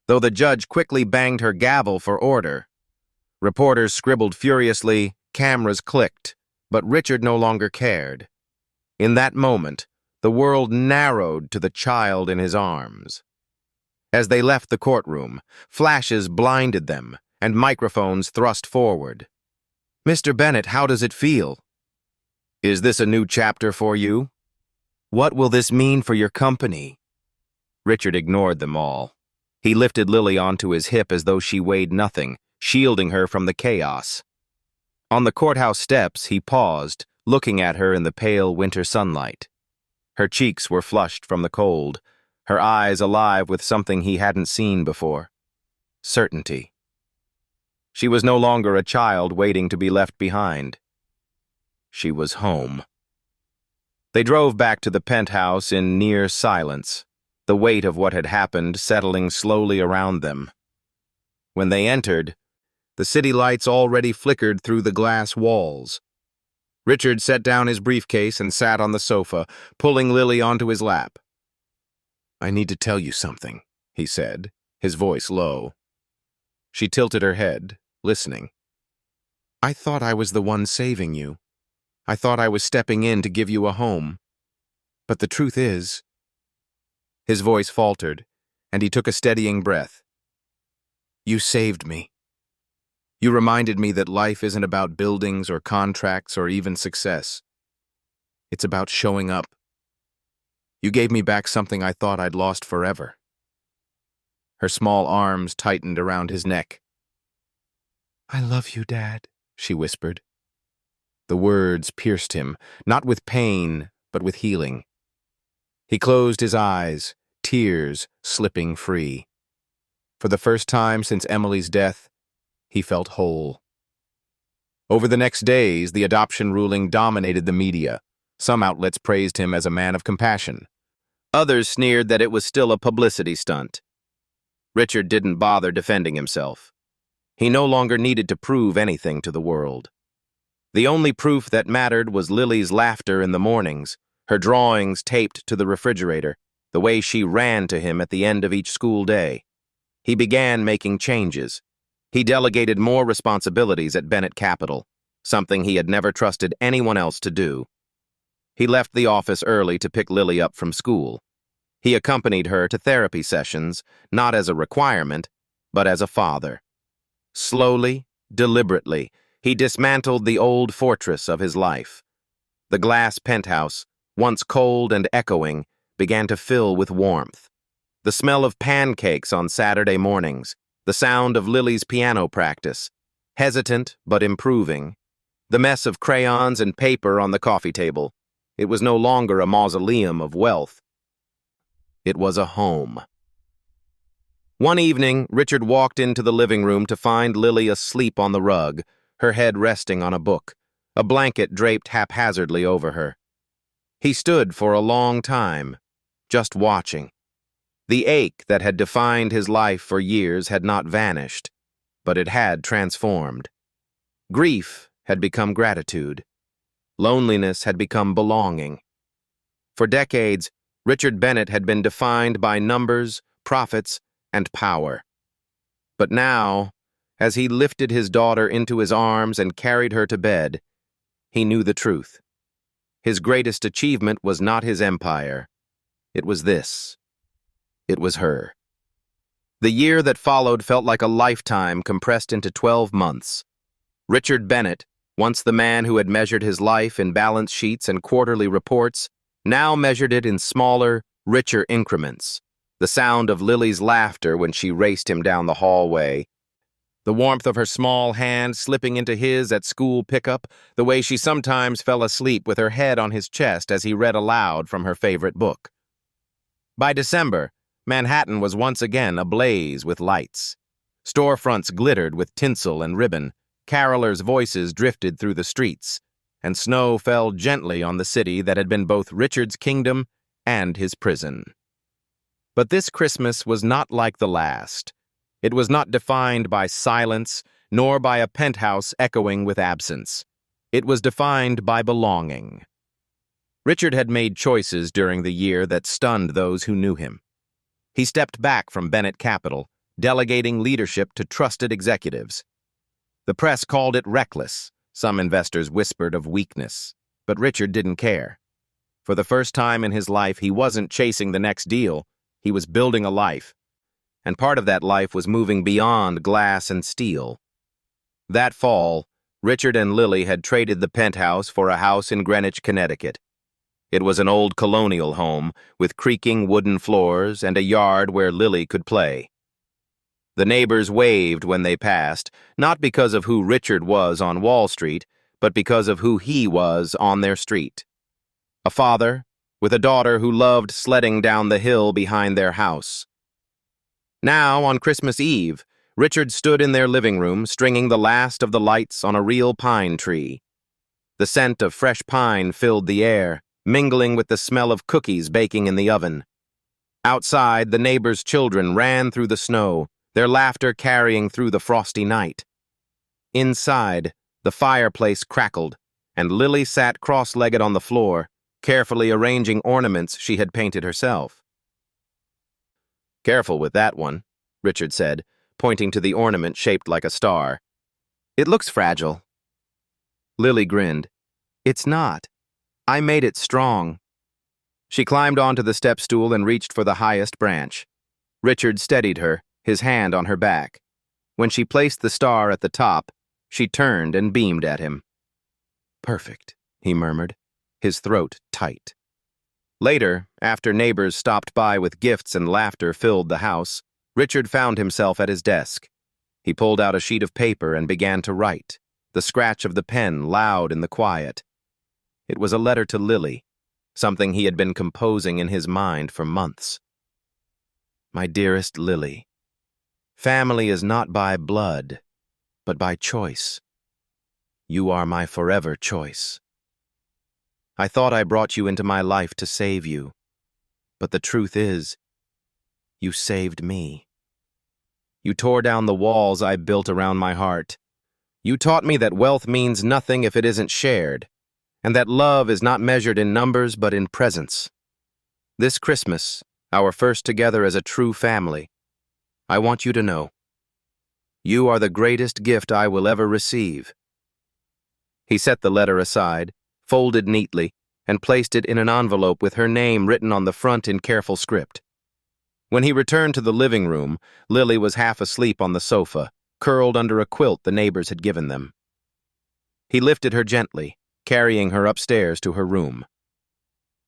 though the judge quickly banged her gavel for order. Reporters scribbled furiously, cameras clicked, but Richard no longer cared. In that moment, the world narrowed to the child in his arms. As they left the courtroom, flashes blinded them, and microphones thrust forward. "Mr. Bennett, how does it feel? Is this a new chapter for you? What will this mean for your company?" Richard ignored them all. He lifted Lily onto his hip as though she weighed nothing, shielding her from the chaos. On the courthouse steps, he paused, looking at her in the pale winter sunlight. Her cheeks were flushed from the cold, her eyes alive with something he hadn't seen before. Certainty. She was no longer a child waiting to be left behind. She was home. They drove back to the penthouse in near silence, the weight of what had happened settling slowly around them. When they entered, the city lights already flickered through the glass walls. Richard set down his briefcase and sat on the sofa, pulling Lily onto his lap. "I need to tell you something," he said, his voice low. She tilted her head, listening. "I thought I was the one saving you. I thought I was stepping in to give you a home. But the truth is—" His voice faltered, and he took a steadying breath. "You saved me. You reminded me that life isn't about buildings or contracts or even success. It's about showing up. You gave me back something I thought I'd lost forever." Her small arms tightened around his neck. "I love you, Dad," she whispered. The words pierced him, not with pain, but with healing. He closed his eyes, tears slipping free. For the first time since Emily's death, he felt whole. Over the next days, the adoption ruling dominated the media. Some outlets praised him as a man of compassion. Others sneered that it was still a publicity stunt. Richard didn't bother defending himself. He no longer needed to prove anything to the world. The only proof that mattered was Lily's laughter in the mornings, her drawings taped to the refrigerator, the way she ran to him at the end of each school day. He began making changes. He delegated more responsibilities at Bennett Capital, something he had never trusted anyone else to do. He left the office early to pick Lily up from school. He accompanied her to therapy sessions, not as a requirement, but as a father. Slowly, deliberately, he dismantled the old fortress of his life. The glass penthouse, once cold and echoing, began to fill with warmth. The smell of pancakes on Saturday mornings, the sound of Lily's piano practice, hesitant but improving, the mess of crayons and paper on the coffee table. It was no longer a mausoleum of wealth. It was a home. One evening, Richard walked into the living room to find Lily asleep on the rug, her head resting on a book, a blanket draped haphazardly over her. He stood for a long time, just watching. The ache that had defined his life for years had not vanished, but it had transformed. Grief had become gratitude. Loneliness had become belonging. For decades, Richard Bennett had been defined by numbers, profits, and power. But now, as he lifted his daughter into his arms and carried her to bed, he knew the truth. His greatest achievement was not his empire. It was this. It was her. The year that followed felt like a lifetime compressed into 12 months. Richard Bennett, once the man who had measured his life in balance sheets and quarterly reports, now measured it in smaller, richer increments. The sound of Lily's laughter when she raced him down the hallway, the warmth of her small hand slipping into his at school pickup, the way she sometimes fell asleep with her head on his chest as he read aloud from her favorite book. By December, Manhattan was once again ablaze with lights. Storefronts glittered with tinsel and ribbon, carolers' voices drifted through the streets, and snow fell gently on the city that had been both Richard's kingdom and his prison. But this Christmas was not like the last. It was not defined by silence, nor by a penthouse echoing with absence. It was defined by belonging. Richard had made choices during the year that stunned those who knew him. He stepped back from Bennett Capital, delegating leadership to trusted executives. The press called it reckless. Some investors whispered of weakness, but Richard didn't care. For the first time in his life, he wasn't chasing the next deal. He was building a life, and part of that life was moving beyond glass and steel. That fall, Richard and Lily had traded the penthouse for a house in Greenwich, Connecticut. It was an old colonial home with creaking wooden floors and a yard where Lily could play. The neighbors waved when they passed, not because of who Richard was on Wall Street, but because of who he was on their street. A father, with a daughter who loved sledding down the hill behind their house. Now, on Christmas Eve, Richard stood in their living room, stringing the last of the lights on a real pine tree. The scent of fresh pine filled the air, mingling with the smell of cookies baking in the oven. Outside, the neighbors' children ran through the snow, their laughter carrying through the frosty night. Inside, the fireplace crackled, and Lily sat cross-legged on the floor, carefully arranging ornaments she had painted herself. "Careful with that one," Richard said, pointing to the ornament shaped like a star. "It looks fragile." Lily grinned. "It's not. I made it strong." She climbed onto the step stool and reached for the highest branch. Richard steadied her, his hand on her back. When she placed the star at the top, she turned and beamed at him. "Perfect," he murmured, his throat tight. Later, after neighbors stopped by with gifts and laughter filled the house, Richard found himself at his desk. He pulled out a sheet of paper and began to write, the scratch of the pen loud in the quiet. It was a letter to Lily, something he had been composing in his mind for months. My dearest Lily, family is not by blood, but by choice. You are my forever choice. I thought I brought you into my life to save you, but the truth is, you saved me. You tore down the walls I built around my heart. You taught me that wealth means nothing if it isn't shared, and that love is not measured in numbers but in presence. This Christmas, our first together as a true family, I want you to know, you are the greatest gift I will ever receive. He set the letter aside, folded neatly, and placed it in an envelope with her name written on the front in careful script. When he returned to the living room, Lily was half asleep on the sofa, curled under a quilt the neighbors had given them. He lifted her gently, carrying her upstairs to her room.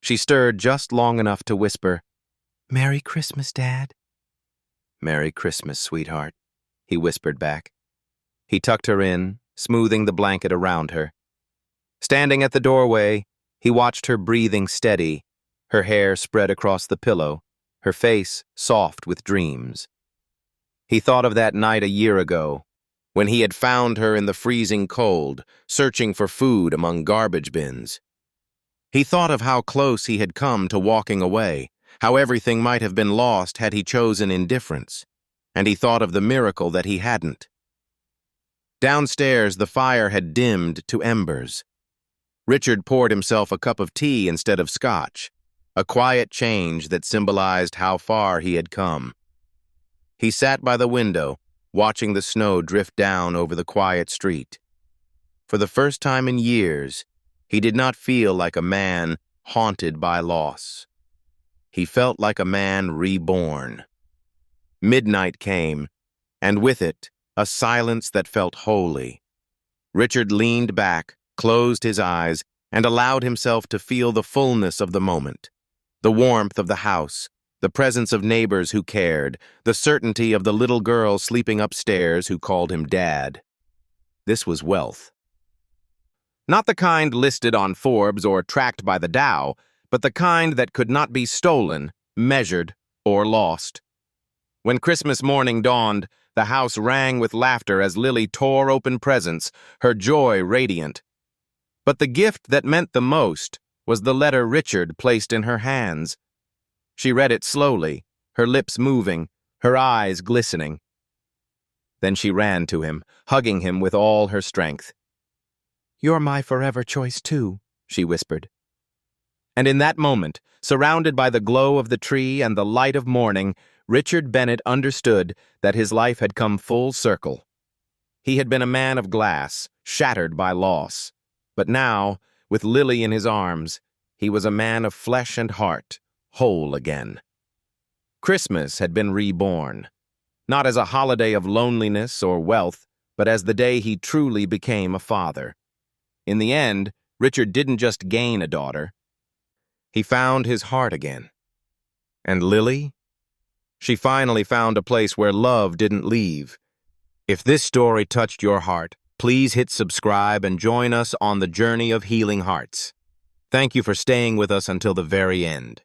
She stirred just long enough to whisper, "Merry Christmas, Dad." "Merry Christmas, sweetheart," he whispered back. He tucked her in, smoothing the blanket around her. Standing at the doorway, he watched her breathing steady, her hair spread across the pillow, her face soft with dreams. He thought of that night a year ago, when he had found her in the freezing cold, searching for food among garbage bins. He thought of how close he had come to walking away, how everything might have been lost had he chosen indifference, and he thought of the miracle that he hadn't. Downstairs, the fire had dimmed to embers. Richard poured himself a cup of tea instead of scotch, a quiet change that symbolized how far he had come. He sat by the window, watching the snow drift down over the quiet street. For the first time in years, he did not feel like a man haunted by loss. He felt like a man reborn. Midnight came, and with it, a silence that felt holy. Richard leaned back, closed his eyes, and allowed himself to feel the fullness of the moment. The warmth of the house, the presence of neighbors who cared, the certainty of the little girl sleeping upstairs who called him Dad. This was wealth. Not the kind listed on Forbes or tracked by the Dow, but the kind that could not be stolen, measured, or lost. When Christmas morning dawned, the house rang with laughter as Lily tore open presents, her joy radiant. But the gift that meant the most was the letter Richard placed in her hands. She read it slowly, her lips moving, her eyes glistening. Then she ran to him, hugging him with all her strength. "You're my forever choice too," she whispered. And in that moment, surrounded by the glow of the tree and the light of morning, Richard Bennett understood that his life had come full circle. He had been a man of glass, shattered by loss. But now, with Lily in his arms, he was a man of flesh and heart, whole again. Christmas had been reborn, not as a holiday of loneliness or wealth, but as the day he truly became a father. In the end, Richard didn't just gain a daughter. He found his heart again. And Lily? She finally found a place where love didn't leave. If this story touched your heart, please hit subscribe and join us on the journey of healing hearts. Thank you for staying with us until the very end.